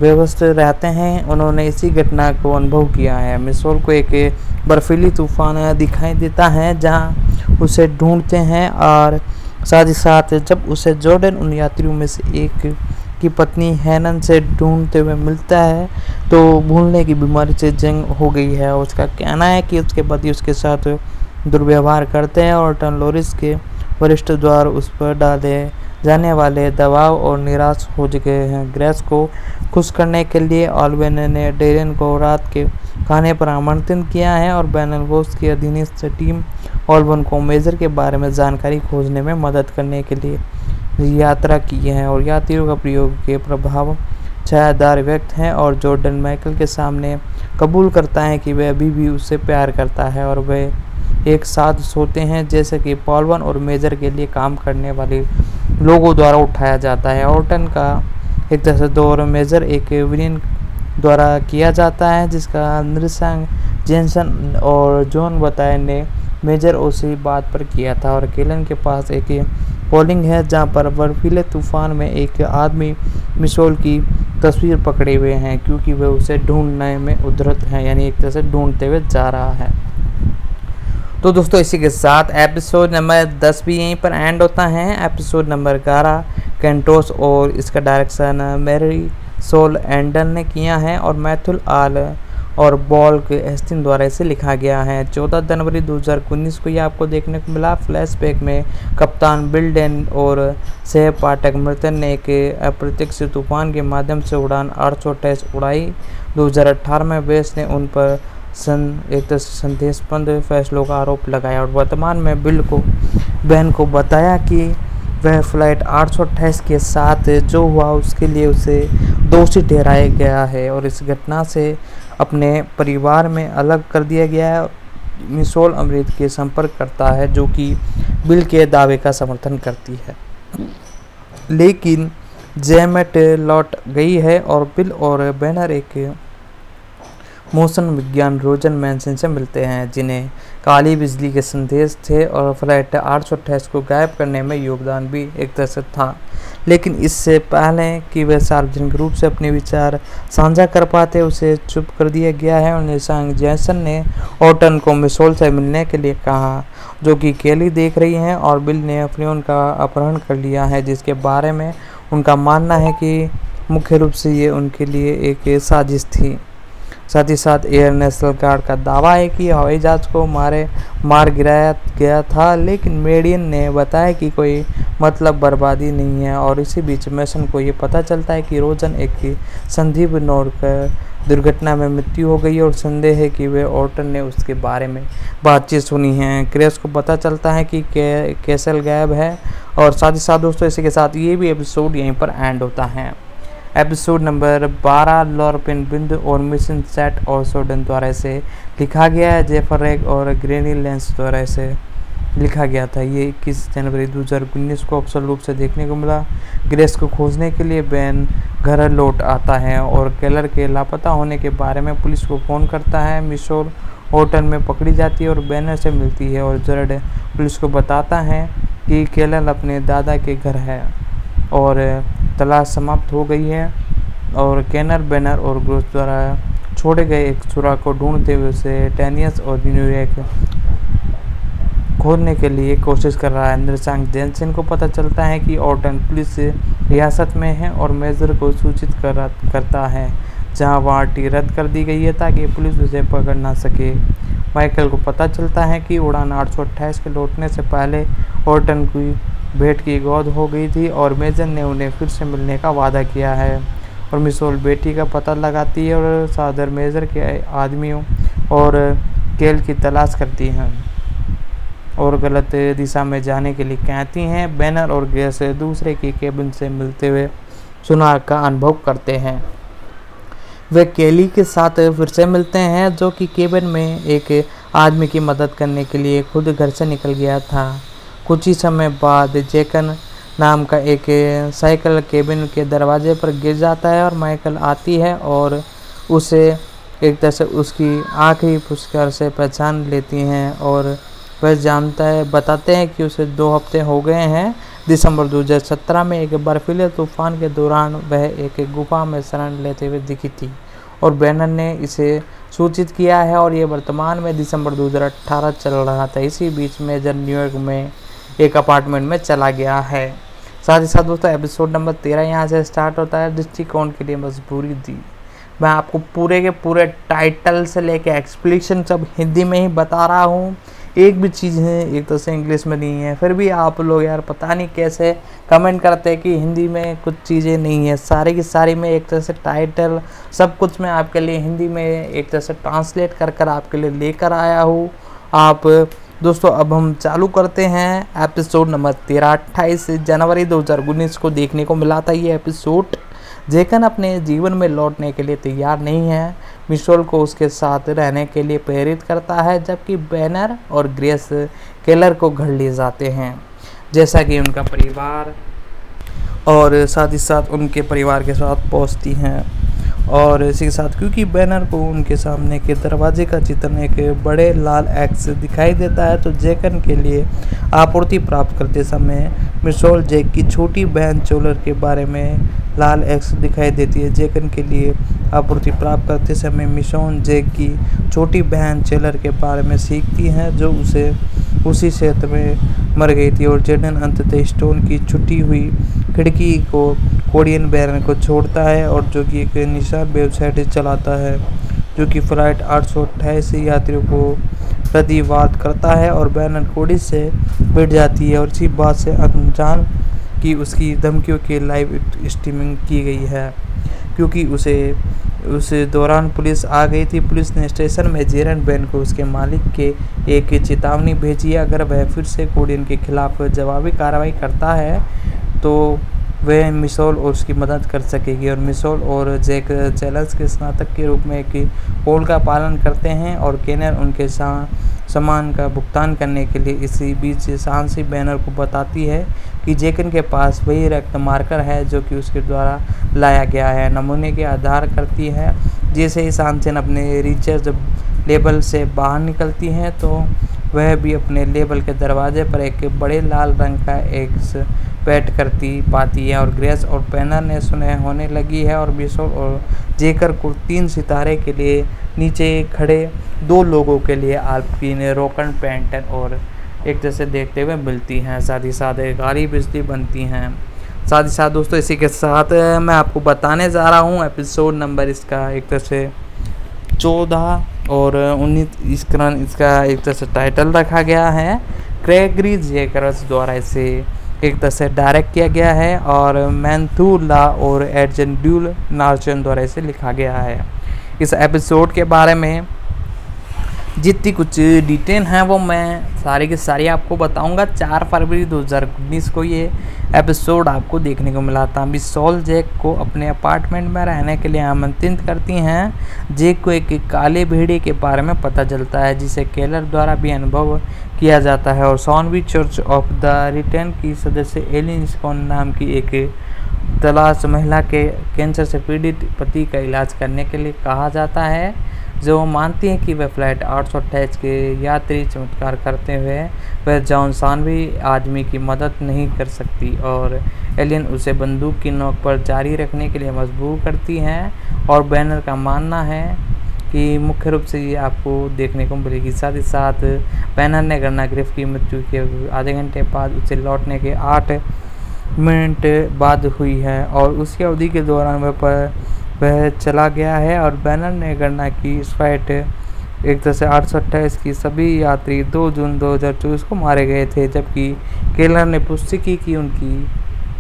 व्यवस्थित रहते हैं। उन्होंने इसी घटना को अनुभव किया है। मिसोल को एक बर्फीली तूफान दिखाई देता है जहां उसे ढूंढते हैं, और साथ ही साथ जब उसे जॉर्डन उन यात्रियों में से एक की पत्नी हैनन से ढूंढते हुए मिलता है तो भूलने की बीमारी से जंग हो गई है। उसका कहना है कि उसके पति उसके साथ दुर्व्यवहार करते हैं और टनलोरिस के वरिष्ठ द्वारा उस पर डाले जाने वाले दबाव और निराश हो चुके हैं। ग्रेस को खुश करने के लिए ऑलवेन ने डेरियन को रात के खाने पर आमंत्रित किया है और बेनलवोस की अधीनस्थ टीम ऑलवेन को मेजर के बारे में जानकारी खोजने में मदद करने के लिए यात्रा की है। और यात्रियों का प्रयोग के प्रभाव छायादार व्यक्त हैं और जॉर्डन माइकल के सामने कबूल करता है कि वह अभी भी उससे प्यार करता है और वे एक साथ सोते हैं, जैसे कि पॉलवन और मेजर के लिए काम करने वाले लोगों द्वारा उठाया जाता है। ऑर्टन का एक तरह से दौर मेजर एक विलियन द्वारा किया जाता है, जिसका नृशंग जेनसन और जॉन बताए ने मेजर उसी बात पर किया था। और केलन के पास एक पोलिंग है जहां पर बर्फीले तूफान में एक आदमी मिसोल की तस्वीर पकड़े हुए हैं, क्योंकि वे उसे ढूंढने में उद्धृत हैं, यानी एक तरह से ढूंढते हुए जा रहा है। तो दोस्तों इसी के साथ एपिसोड नंबर 10 भी यहीं पर एंड होता है। एपिसोड नंबर 11 कैंटोस और इसका डायरेक्शन मैरी सोल एंडन ने किया है और मैथुल आल और बॉल्क एस्टिन द्वारा इसे लिखा गया है। 14 जनवरी 2019 को ये आपको देखने को मिला। फ्लैशबैक में कप्तान बिल्डेन और सह पाठक मृतन ने एक अप्रत्यक्ष तूफान के माध्यम से उड़ान 828 उड़ाई। 2018 में वेस ने उन पर एक संदेशबंद फैसलों का आरोप लगाया और वर्तमान में बिल को बहन को बताया कि वह फ्लाइट 828 के साथ जो हुआ उसके लिए उसे दोषी ठहराया गया है और इस घटना से अपने परिवार में अलग कर दिया गया है। मिसोल अमृत के संपर्क करता है जो कि बिल के दावे का समर्थन करती है, लेकिन जेमेट लौट गई है और बिल और बैनर एक मौसम विज्ञान रोजन मैनसन से मिलते हैं, जिन्हें काली बिजली के संदेश थे और फ्लाइट 828 को गायब करने में योगदान भी एक तरह से था। लेकिन इससे पहले कि वे सार्वजनिक रूप से अपने विचार साझा कर पाते उसे चुप कर दिया गया है। और निशांग जैसन ने ऑर्टन को मिसोल से मिलने के लिए कहा, जो कि केली देख रही हैं, और बिल ने फ्लियोन का अपहरण कर लिया है, जिसके बारे में उनका मानना है कि मुख्य रूप से ये उनके लिए एक साजिश थी। साथ ही साथ एयर नेशनल गार्ड का दावा है कि हवाई जहाज को मार गिराया गया था, लेकिन मेडियन ने बताया कि कोई मतलब बर्बादी नहीं है। और इसी बीच मैसन को ये पता चलता है कि रोजन एक संदीप नोर दुर्घटना में मृत्यु हो गई और संदेह है कि वे ऑर्टन ने उसके बारे में बातचीत सुनी है। क्रेस को पता चलता है कि कैसल गायब है। और साथ ही साथ दोस्तों इसी के साथ ये भी एपिसोड यहीं पर एंड होता है। एपिसोड नंबर 12 लॉरपिन बिंद और मिशन सेट और सोडन द्वारा इसे लिखा गया है। जेफर रेग और ग्रेनी लेंस द्वारा इसे लिखा गया था। ये 21 जनवरी 2019 को अक्सर रूप से देखने को मिला। ग्रेस को खोजने के लिए बेन घर लौट आता है और केलर के लापता होने के बारे में पुलिस को फ़ोन करता है। मिशोल होटल में पकड़ी जाती है और बैनर से मिलती है और जर्ड पुलिस को बताता है कि केलर अपने दादा के घर है और तलाश समाप्त हो गई है। और कैनर बैनर और ग्रोस द्वारा छोड़े गए एक सुराग को ढूंढते हुए उसे टेनियस और न्यूयॉर्क खोजने के लिए कोशिश कर रहा है। नृशंक जेनसन को पता चलता है कि ऑर्टन पुलिस रियासत में है और मेजर को सूचित करता है, जहां वार्टी रद्द कर दी गई है ताकि पुलिस उसे पकड़ ना सके। माइकल को पता चलता है कि उड़ान 828 के लौटने से पहले ऑर्टन की भेंट की गौद हो गई थी और मेजर ने उन्हें फिर से मिलने का वादा किया है। और मिसोल बेटी का पता लगाती है और सादर मेजर के आदमियों और केल की तलाश करती हैं। और गलत दिशा में जाने के लिए कहती हैं। बैनर और ग्रेस दूसरे की केबिन से मिलते हुए सुनार का अनुभव करते हैं। वे केली के साथ फिर से मिलते हैं, जो कि केबिन में एक आदमी की मदद करने के लिए खुद घर से निकल गया था। कुछ ही समय बाद जैकन नाम का एक साइकिल केबिन के दरवाजे पर गिर जाता है और माइकल आती है और उसे एक तरह से उसकी आखिरी पुरस्कार से पहचान लेती हैं और वह बताते हैं कि उसे 2 हफ्ते हो गए हैं। दिसंबर 2017 में एक बर्फीले तूफान के दौरान वह एक गुफा में शरण लेते हुए दिखी थी और बैनर ने इसे सूचित किया है और ये वर्तमान में दिसंबर 2018 चल रहा था। इसी बीच मेजर न्यूयॉर्क में एक अपार्टमेंट में चला गया है। साथ ही साथ दोस्तों एपिसोड नंबर 13 यहाँ से स्टार्ट होता है। दृष्टिकोण के लिए मजबूरी दी। मैं आपको पूरे के पूरे टाइटल से लेके एक्सप्लेनेशन सब हिंदी में ही बता रहा हूँ। एक भी चीज़ है एक तरह से इंग्लिश में नहीं है, फिर भी आप लोग यार पता नहीं कैसे कमेंट करते हैं कि हिंदी में कुछ चीज़ें नहीं है। सारी की सारी में एक तरह से टाइटल सब कुछ मैं आपके लिए हिंदी में एक तरह से ट्रांसलेट कर आपके लिए लेकर आया हूँ। आप दोस्तों अब हम चालू करते हैं एपिसोड नंबर 13। 28 जनवरी 2019 को देखने को मिला था ये एपिसोड। जैकन अपने जीवन में लौटने के लिए तैयार नहीं है, मिशेल को उसके साथ रहने के लिए प्रेरित करता है, जबकि बैनर और ग्रेस केलर को घर ले जाते हैं, जैसा कि उनका परिवार और साथ ही साथ उनके परिवार के साथ पहुंचती हैं। और इसी के साथ क्योंकि बैनर को उनके सामने के दरवाजे का चित्र एक बड़े लाल एक्स दिखाई देता है, तो जैकन के लिए आपूर्ति प्राप्त करते समय मिशेल जैक की छोटी बहन चोलर के बारे में लाल एक्स दिखाई देती है। जैकन के लिए आपूर्ति प्राप्त करते समय मिशेल जैक की छोटी बहन चेलर के बारे में सीखती हैं, जो उसे उसी क्षेत्र में मर गई थी। और जेडन अंततः स्टोन की छुट्टी हुई खिड़की को कोरियन बैरन को छोड़ता है और जो कि एक निशा वेबसाइट चलाता है, जो कि फ्लाइट 828 यात्रियों को प्रतिवाद करता है। और बैरन कोडी से बैठ जाती है और इसी बात से अनजान कि उसकी धमकियों की लाइव स्ट्रीमिंग की गई है, क्योंकि उस दौरान पुलिस आ गई थी। पुलिस ने स्टेशन में जेरन बैन को उसके मालिक के एक चेतावनी भेजी है, अगर वह फिर से कोरियन के खिलाफ जवाबी कार्रवाई करता है तो वह मिशेल और उसकी मदद कर सकेगी। और मिशेल और जैक चैलेंज के स्नातक के रूप में एक कोड का पालन करते हैं और केनर उनके सामान का भुगतान करने के लिए इसी बीच सांसी बैनर को बताती है कि जैकन के पास वही रक्त मार्कर है जो कि उसके द्वारा लाया गया है। नमूने के आधार करती है। जैसे ही सांसन अपने रिचर्ज लेबल से बाहर निकलती हैं तो वह भी अपने लेबल के दरवाजे पर एक बड़े लाल रंग का एक्स पैट पाती है। और ग्रेस और बैनर ने सुनह होने लगी है और मिशेल और जैकर को 3 सितारे के लिए नीचे खड़े 2 लोगों के लिए आल्पिन रोकन पैंटन और एक जैसे देखते हुए मिलती हैं। साथ ही साथ गाड़ी बिजली बनती हैं। साथ ही साथ दोस्तों इसी के साथ मैं आपको बताने जा रहा हूँ एपिसोड नंबर इसका एक तरह से 14 और 19 इसका एक तरह से टाइटल रखा गया है। ग्रेगरी जेकर्स द्वारा इसे एक तरह से डायरेक्ट किया गया है और मैथ्यूला और एडजन ड्यूल नार्चन द्वारा इसे लिखा गया है। इस एपिसोड के बारे में जितनी कुछ डिटेल हैं वो मैं सारी की सारी आपको बताऊंगा। 4 फरवरी 2019 को ये एपिसोड आपको देखने को मिला था। मिशेल जैक को अपने अपार्टमेंट में रहने के लिए आमंत्रित करती हैं। जैक को एक काले भेड़िए के बारे में पता चलता है जिसे केलर द्वारा भी अनुभव किया जाता है और सॉनवी चर्च ऑफ द रिटर्न की सदस्य एलिन स्कॉन नाम की एक तलाश महिला के कैंसर से पीड़ित पति का इलाज करने के लिए कहा जाता है, जो मानती है कि वह फ्लाइट 828 के यात्री चमत्कार करते हुए वह जॉन सॉनवी आदमी की मदद नहीं कर सकती और एलियन उसे बंदूक की नोक पर जारी रखने के लिए मजबूर करती हैं। और बैनर का मानना है कि मुख्य रूप से ये आपको देखने को मिलेगी। साथ ही साथ बैनर ने गन्ना ग्रिफ की मृत्यु के आधे घंटे बाद उसे लौटने के 8 मिनट बाद हुई है और उसकी अवधि के दौरान वह चला गया है। और बैनर ने गणना की इस फ्लाइट एक तरह से 828 की सभी यात्री 2 जून 2024 को मारे गए थे, जबकि केलर ने पुष्टि की कि उनकी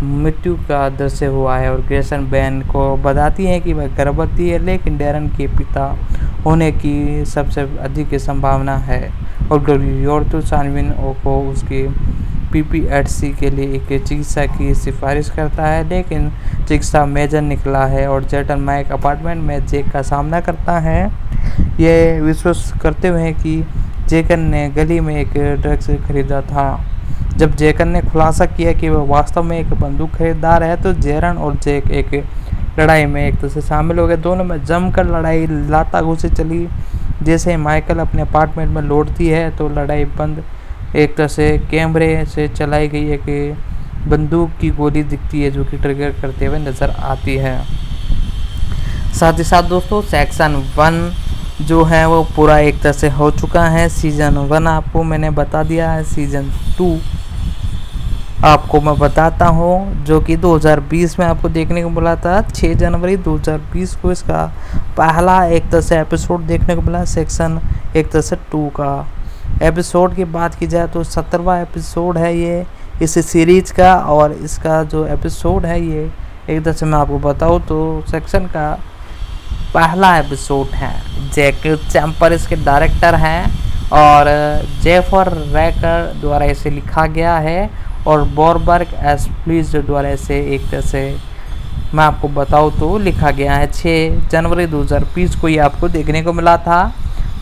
मृत्यु का दृश्य हुआ है। और ग्रेसन बैन को बताती है कि वह गर्भवती है, लेकिन डैरन के पिता होने की सबसे अधिक संभावना है और ग्रेगोरियो सानविन को उसके PPHC के लिए एक चिकित्सा की सिफारिश करता है, लेकिन चिकित्सा मेजर निकला है और जेटन माइक अपार्टमेंट में जैक का सामना करता है, ये विश्वास करते हुए कि जैकन ने गली में एक ड्रग्स खरीदा था। जब जैकन ने खुलासा किया कि वह वास्तव में एक बंदूक खरीदार है तो जेरन और जैक एक लड़ाई में एक तरह से शामिल हो गए। दोनों में जमकर लड़ाई लाता घुसी चली। जैसे माइकल अपने अपार्टमेंट में लौटती है तो लड़ाई बंद एक तरह से कैमरे से चलाई गई एक बंदूक की गोली दिखती है जो कि ट्रिगर करते हुए नज़र आती है। साथ ही साथ दोस्तों सेक्शन 1 जो है वो पूरा एक तरह से हो चुका है। सीज़न 1 आपको मैंने बता दिया है। सीज़न 2 आपको मैं बताता हूँ जो कि 2020 में आपको देखने को मिला था। 6 जनवरी 2020 को इसका पहला एक तरह से एपिसोड देखने को मिला, सेक्शन एक तरह से 2 का। एपिसोड की बात की जाए तो 17वां एपिसोड है ये इस सीरीज का, और इसका जो एपिसोड है ये एक तरह से मैं आपको बताऊँ तो सेक्शन का पहला एपिसोड है। जैक चैम्पर इसके डायरेक्टर हैं और जेफर रैकर द्वारा इसे लिखा गया है और बॉरबर्ग एस्प्लीज द्वारा इसे एक तरह से मैं आपको बताऊँ तो लिखा गया है। 6 जनवरी 2020 को ये आपको देखने को मिला था।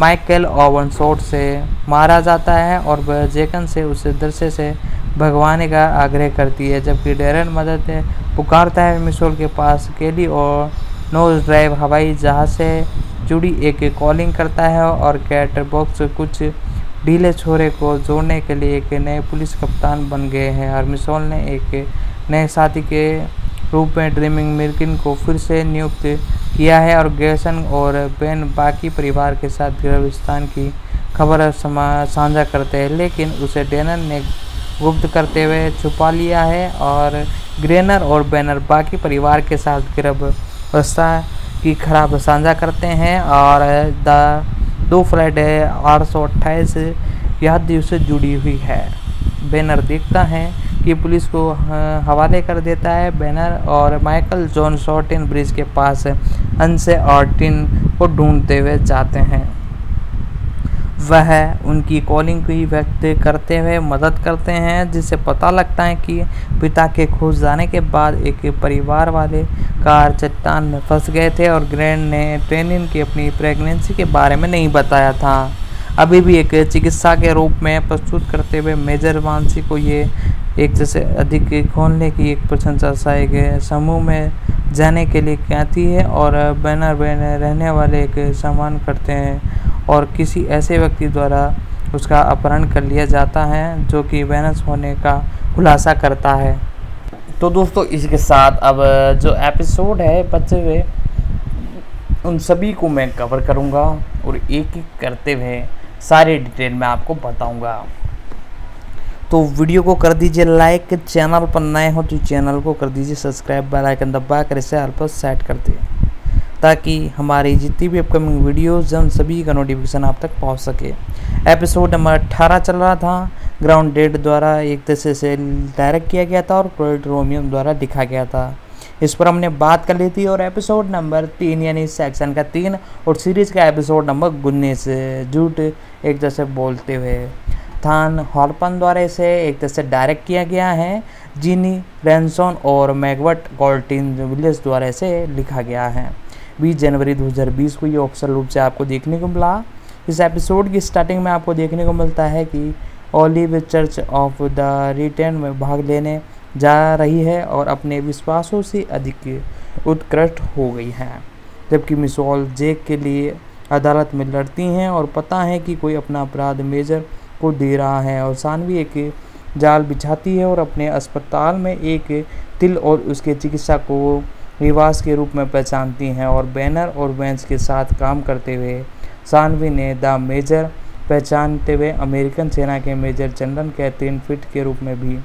माइकल ओवन शॉट से मारा जाता है और वह जैकन से उस दृश्य से भगवाने का आग्रह करती है, जबकि डेरन मदद पुकारता है। मिसोल के पास केली और नोज ड्राइव हवाई जहाज से जुड़ी एक कॉलिंग करता है और कैटर बॉक्स कुछ ढीले छोरे को जोड़ने के लिए एक नए पुलिस कप्तान बन गए हैं और मिसोल ने एक नए साथी के रूप में ड्रीमिंग मिर्किन को फिर से नियुक्त किया है और गैसन और बेन बाकी परिवार के साथ गर्भस्थान की खबर साझा करते हैं, लेकिन उसे डेनन ने गुप्त करते हुए छुपा लिया है और ग्रेनर और बैनर बाकी परिवार के साथ गर्भावस्था की खराब साझा करते हैं और दो फ्लाइट 828 यह दिवस से जुड़ी हुई है। बैनर देखता है कि पुलिस को हवाले कर देता है। बैनर और माइकल जॉन शॉर्टिन ब्रिज के पास अंसे और टिन को ढूंढते हुए जाते हैं। वह उनकी कॉलिंग को ही व्यक्त करते हुए मदद करते हैं, जिससे पता लगता है कि पिता के खोज जाने के बाद एक परिवार वाले कार चट्टान में फंस गए थे और ग्रैंड ने ट्रेनिंग की अपनी प्रेगनेंसी के बारे में नहीं बताया था। अभी भी एक चिकित्सा के रूप में प्रस्तुत करते हुए मेजर वांसी को ये एक जैसे अधिक खोलने की एक प्रशंसा एक समूह में जाने के लिए कहती है और बैनर रहने वाले एक सम्मान करते हैं और किसी ऐसे व्यक्ति द्वारा उसका अपहरण कर लिया जाता है जो कि वेनस होने का खुलासा करता है। तो दोस्तों इसके साथ अब जो एपिसोड है बचे हुए उन सभी को मैं कवर करूंगा और एक एक करते हुए सारी डिटेल में आपको बताऊंगा। तो वीडियो को कर दीजिए लाइक, चैनल पर नए हो तो चैनल को कर दीजिए सब्सक्राइब, बेल आइकन दबा कर इसे ऑल पर सेट कर दें ताकि हमारी जितनी भी अपकमिंग वीडियोज़ हैं उन सभी का नोटिफिकेशन आप तक पहुंच सके। एपिसोड नंबर 18 चल रहा था। ग्राउंड डेड द्वारा एक तरह से डायरेक्ट किया गया था और क्लोड रोमियम द्वारा लिखा गया था। इस पर हमने बात कर ली थी। और एपिसोड नंबर 3 यानी सेक्शन का 3 और सीरीज़ का एपिसोड नंबर 19 झूठ एक तरह से बोलते हुए थान हॉर्पन द्वारा इसे एक तरह से डायरेक्ट किया गया है। जीनी रैनसॉन और मैगवट गॉल्टिन विलियम्स द्वारा इसे लिखा गया है। 20 जनवरी 2020 को ये ऑफिशियल रूप से आपको देखने को मिला। इस एपिसोड की स्टार्टिंग में आपको देखने को मिलता है कि olive church of the return में भाग लेने जा रही है और अपने विश्वासों से अधिक उत्कृष्ट हो गई है, जबकि मिसोल जैक के लिए अदालत में लड़ती हैं और पता है कि कोई अपना अपराध मेजर को दे रहा है और सानवी एक जाल बिछाती है और अपने अस्पताल में एक तिल और उसके चिकित्सा को रिवाज के रूप में पहचानती हैं और बैनर और वेंस के साथ काम करते हुए सानवी ने द मेजर पहचानते हुए अमेरिकन सेना के मेजर जनरल कैथरीन फिट के रूप में भी,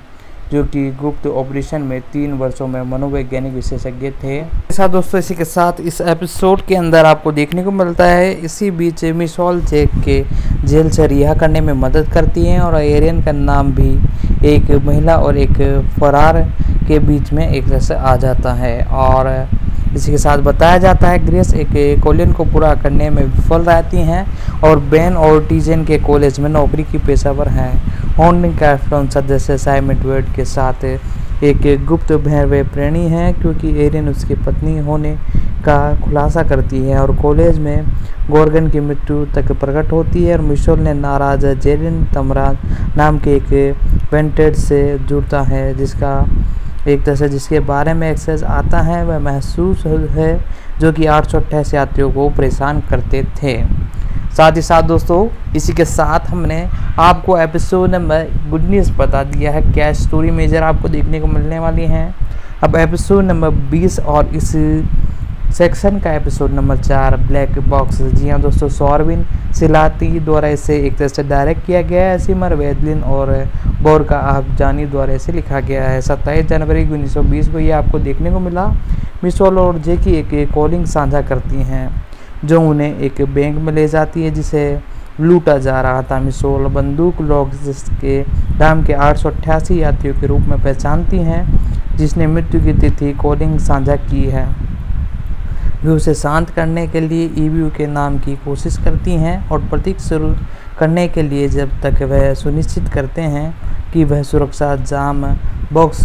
जो कि गुप्त ऑपरेशन में 3 वर्षों में मनोवैज्ञानिक विशेषज्ञ थे। ऐसा दोस्तों इसी के साथ इस एपिसोड के अंदर आपको देखने को मिलता है। इसी बीच मिसोल जैक के जेल से रिहा करने में मदद करती हैं और एरियन का नाम भी एक महिला और एक फरार के बीच में एक जैसे आ जाता है और इसी के साथ बताया जाता है ग्रेस एक कॉलेज को पूरा करने में विफल रहती हैं और बेन और टीजन के कॉलेज में नौकरी की पेशेवर हैं। हॉन्डिंग कैफ्टन सदस्य साइमन वेड के साथ एक गुप्त भैरव प्रेमी है क्योंकि एरिन उसकी पत्नी होने का खुलासा करती है और कॉलेज में गॉर्गन की मृत्यु तक प्रकट होती है और मिशेल ने नाराज जेरिन तमरा नाम के एक वेंटेड से जुड़ता है जिसका एक तरह से जिसके बारे में एक्सेस आता है वह महसूस है जो कि 888 यात्रियों को परेशान करते थे। साथ ही साथ दोस्तों इसी के साथ हमने आपको एपिसोड नंबर गुड न्यूज़ बता दिया है क्या स्टोरी मेजर आपको देखने को मिलने वाली हैं। अब एपिसोड नंबर 20 और इस सेक्शन का एपिसोड नंबर 4 ब्लैक बॉक्स। जी हाँ दोस्तों, सॉरविन सिलाती द्वारा इसे एक तरह से डायरेक्ट किया गया है। सिमर वेदलिन और बोरका आफजानी द्वारा इसे लिखा गया है। 27 जनवरी 1920 को ये आपको देखने को मिला। मिशेल और जेकी एक कॉलिंग साझा करती हैं जो उन्हें एक बैंक में ले जाती है जिसे लूटा जा रहा था। मिशेल बंदूक लॉक्स के नाम के 888 यात्रियों के रूप में पहचानती हैं जिसने मृत्यु की तिथि कॉलिंग साझा की है। वे उसे शांत करने के लिए ईव्यू के नाम की कोशिश करती हैं और प्रतीक शुरू करने के लिए जब तक वह सुनिश्चित करते हैं कि वह सुरक्षा जाम बॉक्स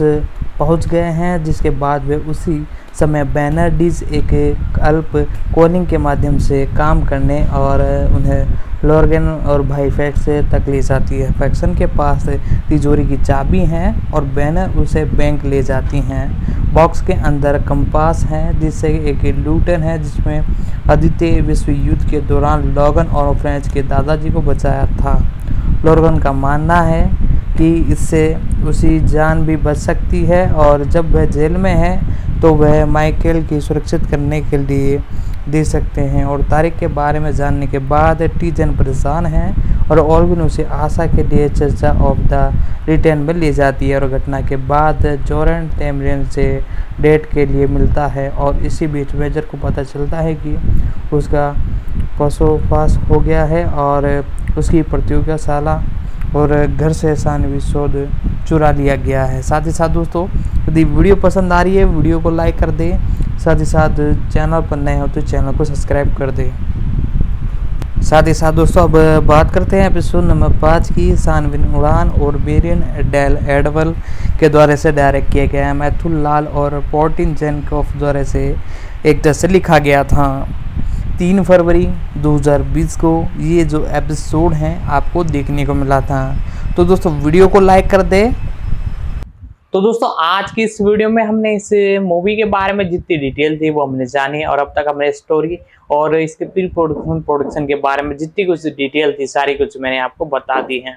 पहुंच गए हैं, जिसके बाद वे उसी समय बैनर डीज एक अल्प कॉलिंग के माध्यम से काम करने और उन्हें लॉर्गन और भाई फैक्स तक ले जाती है। फैक्सन के पास तिजोरी की चाबी है और बैनर उसे बैंक ले जाती हैं। बॉक्स के अंदर कंपास है जिससे एक लूटन है जिसमें द्वितीय विश्व युद्ध के दौरान लॉर्गन और फ्रेंच के दादाजी को बचाया था। लॉर्गन का मानना है कि इससे उसकी जान भी बच सकती है और जब वह जेल में है तो वह माइकल की सुरक्षित करने के लिए दे सकते हैं। और तारीख के बारे में जानने के बाद टीजन परेशान है और ऑर्गन उसे आशा के लिए चर्चा ऑफ द रिटर्न में ले जाती है और घटना के बाद जॉर्डन टेमरिन से डेट के लिए मिलता है और इसी बीच मेजर को पता चलता है कि उसका पसोपास हो गया है और उसकी प्रतियोगिताशाला और घर से सानवी शोध चुरा लिया गया है। साथ ही साथ दोस्तों यदि वीडियो पसंद आ रही है वीडियो को लाइक कर दें, साथ ही साथ चैनल पर नए हो तो चैनल को सब्सक्राइब कर दें। साथ ही साथ दोस्तों अब बात करते हैं एपिसोड नंबर 5 की। सानविन उड़ान और बेरियन डेल एडवल के द्वारा से डायरेक्ट किया गया है। मैथुल लाल और पोर्टिन जेनकॉफ द्वारा से एक तरह से लिखा गया था। 3 फरवरी 2020 को ये जो एपिसोड हैं आपको देखने को मिला था। तो दोस्तों वीडियो को लाइक कर दे। तो दोस्तों आज की इस वीडियो में हमने इस मूवी के बारे में जितनी डिटेल थी वो हमने जानी और अब तक हमने स्टोरी और इसके प्री प्रोडक्शन के बारे में जितनी कुछ डिटेल थी सारी कुछ मैंने आपको बता दी है।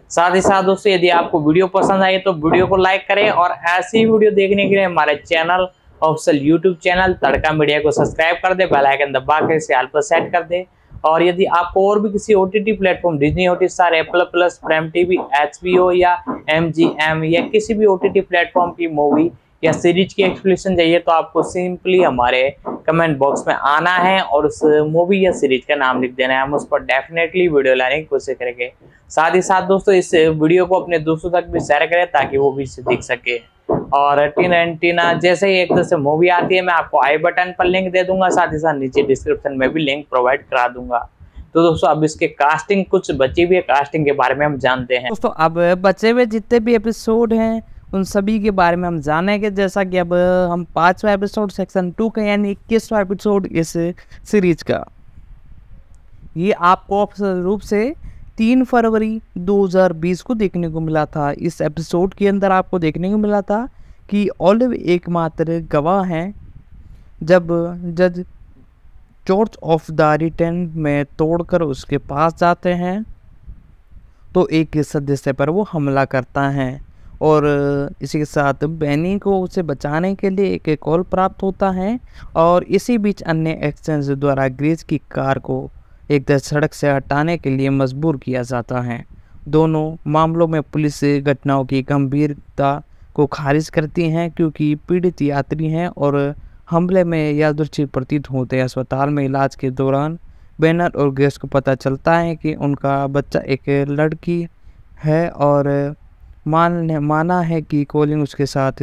साथ ही साथ दोस्तों यदि आपको वीडियो पसंद आई तो वीडियो को लाइक करें और ऐसी वीडियो देखने के लिए हमारे चैनल ऑफिशियल यूट्यूब चैनल तड़का मीडिया को सब्सक्राइब कर दे, बेल आइकन दबा के इसे ऑल पर सेट कर दे। और यदि आपको और भी किसी OTT platform Disney Hotstar, Apple plus, prime TV, HBO या MGM या किसी भी ओटीटी प्लेटफॉर्म की मूवी या सीरीज की एक्सप्लेनेशन चाहिए तो आपको सिंपली हमारे कमेंट बॉक्स में आना है और उस मूवी या सीरीज का नाम लिख देना है। हम उस पर डेफिनेटली वीडियो लाने की कोशिश करेंगे। साथ ही साथ दोस्तों इस वीडियो को अपने दोस्तों तक भी शेयर करें ताकि वो भी इसे देख सके। और टीना जैसे ही एक तरह से मूवी आती है मैं आपको आई बटन पर लिंक दे दूंगा, साथ ही साथ नीचे डिस्क्रिप्शन में भी लिंक प्रोवाइड करा दूंगा। तो दोस्तों अब इसके कास्टिंग कुछ बची हुई कास्टिंग के बारे में हम जानते हैं। दोस्तों अब बचे हुए जितने भी एपिसोड हैं उन सभी के बारे में हम जानेंगे। जैसा कि अब हम 5वां एपिसोड सेक्शन 2 का यानी 21वां एपिसोड इस सीरीज का, ये आपको ऑफिशियल रूप से 3 फरवरी 2020 को देखने को मिला था। इस एपिसोड के अंदर आपको देखने को मिला था कि ऑलिव एकमात्र गवाह हैं जब जज चर्च ऑफ द रिटर्न में तोड़कर उसके पास जाते हैं तो एक सदस्य पर वो हमला करता है और इसी के साथ बेनी को उसे बचाने के लिए एक कॉल प्राप्त होता है और इसी बीच अन्य एक्सचेंज द्वारा ग्रेस की कार को एक सड़क से हटाने के लिए मजबूर किया जाता है। दोनों मामलों में पुलिस घटनाओं की गंभीरता को खारिज करती हैं क्योंकि पीड़ित यात्री हैं और हमले में यादृच्छिक प्रतीत होते हैं। अस्पताल में इलाज के दौरान बैनर और ग्रेस को पता चलता है कि उनका बच्चा एक लड़की है और माना है कि कॉलिंग उसके साथ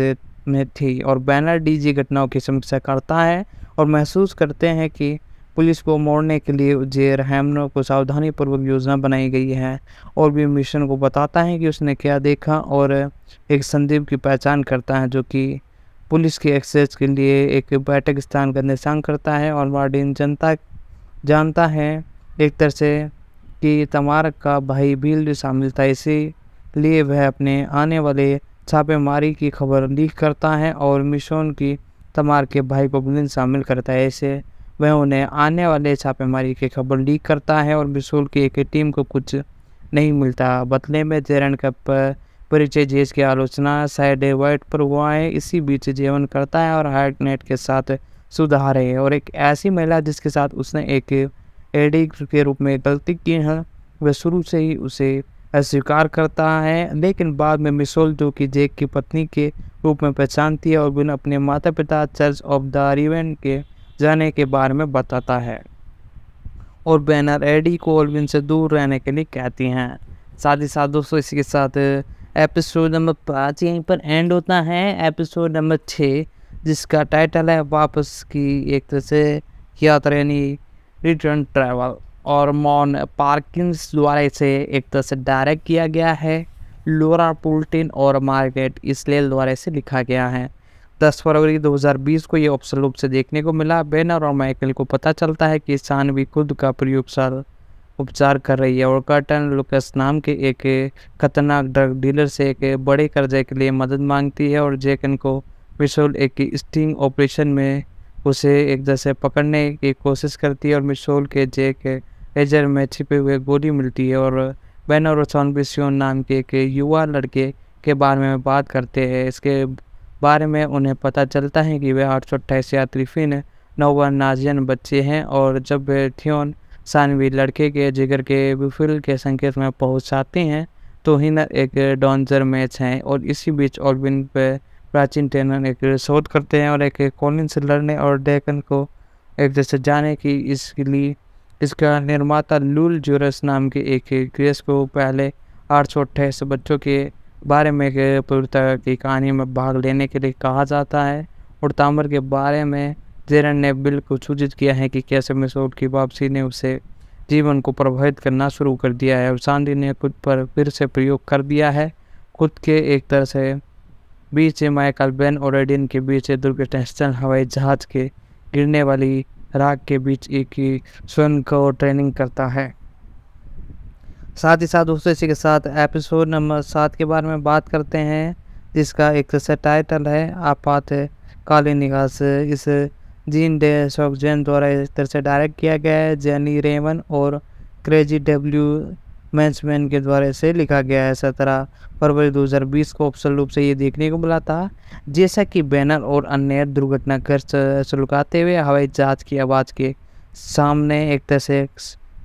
में थी और बैनर डीजी घटनाओं की समीक्षा करता है और महसूस करते हैं कि पुलिस को मोड़ने के लिए जेर हैमनर को सावधानीपूर्वक योजना बनाई गई है और भी मिशन को बताता है कि उसने क्या देखा और एक संदीप की पहचान करता है जो कि पुलिस के एक्सेस के लिए एक बैठक स्थान का निशान करता है और वार्डन जनता जानता है एक तरह से कि तमार का भाई भील शामिल था, इसीलिए वह अपने आने वाले छापेमारी की खबर लीक करता है और मिशन की तमार के भाई को बिल शामिल करता है। ऐसे वह उन्हें आने वाले छापेमारी की खबर लीक करता है और मिशोल की एक टीम को कुछ नहीं मिलता। बदले में जेरन का परिचय जेस की आलोचना साइड वाइट पर हुआ है। इसी बीच जेवन करता है और हार्टनेट के साथ सुधार है और एक ऐसी महिला जिसके साथ उसने एक एडी के रूप में गलती की है वह शुरू से ही उसे अस्वीकार करता है, लेकिन बाद में मिशोल जो कि जेक की पत्नी के रूप में पहचानती है और बिन अपने माता पिता चर्च ऑफ द रिवन के जाने के बारे में बताता है और बैनर एडी को ओल्विन से दूर रहने के लिए कहती हैं। साथ ही साथ दोस्तों इसी के साथ एपिसोड नंबर 5 यहीं पर एंड होता है। एपिसोड नंबर 6 जिसका टाइटल है वापस की एक तरह से यात्रा यानी रिटर्न ट्रैवल और मॉन पार्किंस द्वारा इसे एक तरह से डायरेक्ट किया गया है। लोरा पुल्टिन और मार्गरेट इसलेल द्वारा इसे लिखा गया है। 10 फरवरी 2020 को ये ऑप्शन रूप से देखने को मिला। बैनर और माइकल को पता चलता है कि शानवी खुद का प्रयोगशाला उपचार कर रही है और कर्टन लुकस नाम के एक खतरनाक ड्रग डीलर से एक बड़े कर्जे के लिए मदद मांगती है और जेकन को मिशोल एक स्टिंग ऑपरेशन में उसे एक जैसे पकड़ने की कोशिश करती है और मिशोल के जेक लेजर में छिपे हुए गोली मिलती है और बैनर और सॉनबिसियोन नाम के एक युवा लड़के के बारे में बात करते हैं। इसके बारे में उन्हें पता चलता है कि वे 828 यात्री फिन नोवानाजियन बच्चे हैं और जब थियोन सानवी लड़के के जिगर के विफिल के संकेत में पहुंचाते हैं तो हिनर एक डॉन्जर मैच है और इसी बीच ऑल्विन पे प्राचीन टेनर एक शोध करते हैं और एक कॉलिन से लड़ने और डेकन को एक जैसे जाने की इसके लिए इसका निर्माता लूल जोरस नाम के एक क्रेस को पहले 828 बच्चों के बारे में एक पूर्णता की कहानी में भाग लेने के लिए कहा जाता है और तामर के बारे में जेरन ने बिल को सूचित किया है कि कैसे मिशोल की वापसी ने उसे जीवन को प्रभावित करना शुरू कर दिया है और सांडी ने खुद पर फिर से प्रयोग कर दिया है। खुद के एक तरह से बीच माइकल बेन और एडिन के बीच दुर्घटनास्थल हवाई जहाज के गिरने वाली राख के बीच एक ही स्वयं को ट्रेनिंग करता है। साथ ही साथ दोस्तों इसी के साथ एपिसोड नंबर 7 के बारे में बात करते हैं जिसका एक तरह से टाइटल है आपातकालीन निकास। इस जीन डे सॉकजैन द्वारा इस तरह से डायरेक्ट किया गया है। जेनी रेवन और क्रेजी डब्ल्यू मैंसमैन के द्वारा इसे लिखा गया है। 17 फरवरी 2020 को ऑप्शन रूप से ये देखने को मिला था। जैसा कि बैनर और अन्य दुर्घटनाग्रस्त सुलगाते हुए हवाई जहाज की आवाज़ के सामने एक तरह से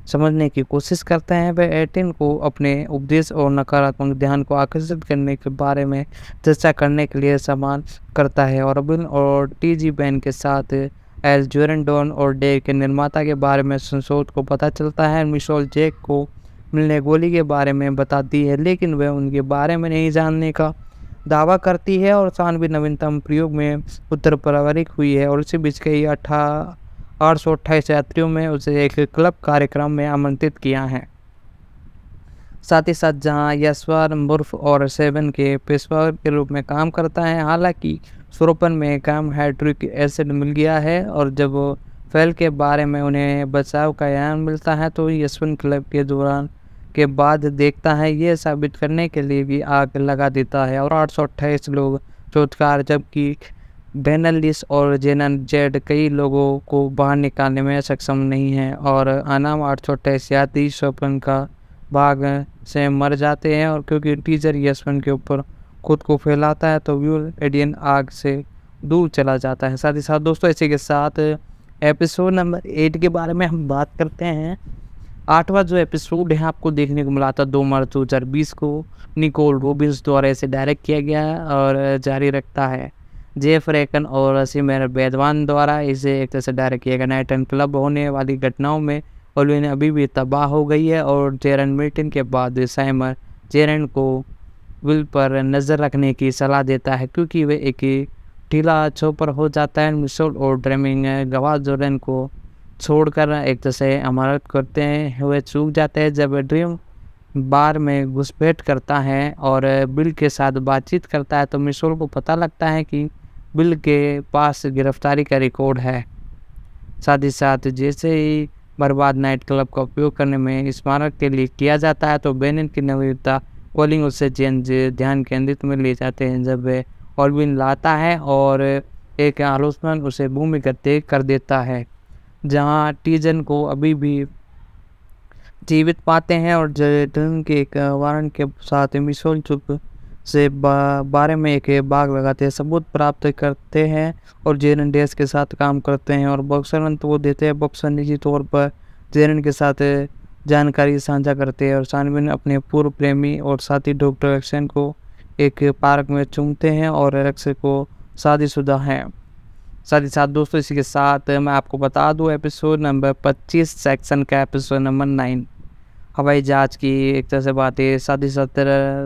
समझने की कोशिश करते हैं, वह एटिन को अपने उपदेश और नकारात्मक ध्यान को आकर्षित करने के बारे में चर्चा करने के लिए सम्मान करता है और बिल और टीजी बैन के साथ एल जोरेंडोन और डे के निर्माता के बारे में संशोध को पता चलता है। मिशोल जेक को मिलने गोली के बारे में बताती है लेकिन वह उनके बारे में नहीं जानने का दावा करती है और सानवी नवीनतम प्रयोग में उत्तर पारंपरिक हुई है और इसी बीच कई 828 यात्रियों में उसे एक क्लब कार्यक्रम में आमंत्रित किया है। साथ ही साथ जहां यशवार मुर्फ और सेवन के पेशवा के रूप में काम करता है। हालांकि सुरोपन में काम हाइड्रोक्लोरिक एसिड मिल गया है और जब फैल के बारे में उन्हें बचाव का यान मिलता है तो यशवन क्लब के दौरान के बाद देखता है ये साबित करने के लिए भी आग लगा देता है और 828 लोग चौथकार जबकि बेनलिस और जेनन जेड कई लोगों को बाहर निकालने में सक्षम नहीं है और अनाम 828 यात्री स्वप्न का भाग से मर जाते हैं और क्योंकि टीचर यशवन के ऊपर खुद को फैलाता है तो व्यूल एडियन आग से दूर चला जाता है। साथ ही साथ दोस्तों इसी के साथ एपिसोड नंबर 8 के बारे में हम बात करते हैं। 8वां जो एपिसोड है आपको देखने को मिला था 2 मार्च 2020 को निकोल रोबिन्स द्वारा इसे डायरेक्ट किया गया है और जारी रखता है जेफ रेकन और सिमर बेदवान द्वारा इसे एक तरह से डायरेक्ट किया गया। नाइट एंड क्लब होने वाली घटनाओं में ओल्विन अभी भी तबाह हो गई है और जेरन मिल्टन के बाद साइमर जेरन को विल पर नज़र रखने की सलाह देता है क्योंकि वे एक ढीला चौपर हो जाता है। मिशेल और ड्रीमिंग गवाह जोरन को छोड़कर एक तरह से अमानत करते हैं हुए चूक जाते हैं। जब ड्रीम बार में घुसपैठ करता है और बिल के साथ बातचीत करता है तो मिशेल को पता लगता है कि बिल के पास गिरफ्तारी का रिकॉर्ड है। साथ ही साथ जैसे ही बर्बाद नाइट क्लब का उपयोग करने में स्मारक के लिए किया जाता है तो बेनिन की नवीनता कॉलिंग उससे ध्यान केंद्रित में ले जाते हैं। जब वे ऑलविन लाता है और एक आलोचना उसे भूमिगत कर देता है जहां टीजन को अभी भी जीवित पाते हैं और जेरन के एक वारंट के साथ मिशेल चुप से बारे में एक बाग लगाते हैं, सबूत प्राप्त करते हैं और जेरन डेस के साथ काम करते हैं और बॉक्सर वो देते हैं। बॉक्सर निजी तौर पर जेरन के साथ जानकारी साझा करते हैं और सानविन अपने पूर्व प्रेमी और साथी डॉक्टर एक्सन को एक पार्क में चूमते हैं और एक्स को शादीशुदा हैं। साथ ही साथ दोस्तों इसी के साथ मैं आपको बता दूं एपिसोड नंबर 25 सेक्शन का एपिसोड नंबर 9 हवाई जहाज की एक तरह से बात है। साथ ही साथ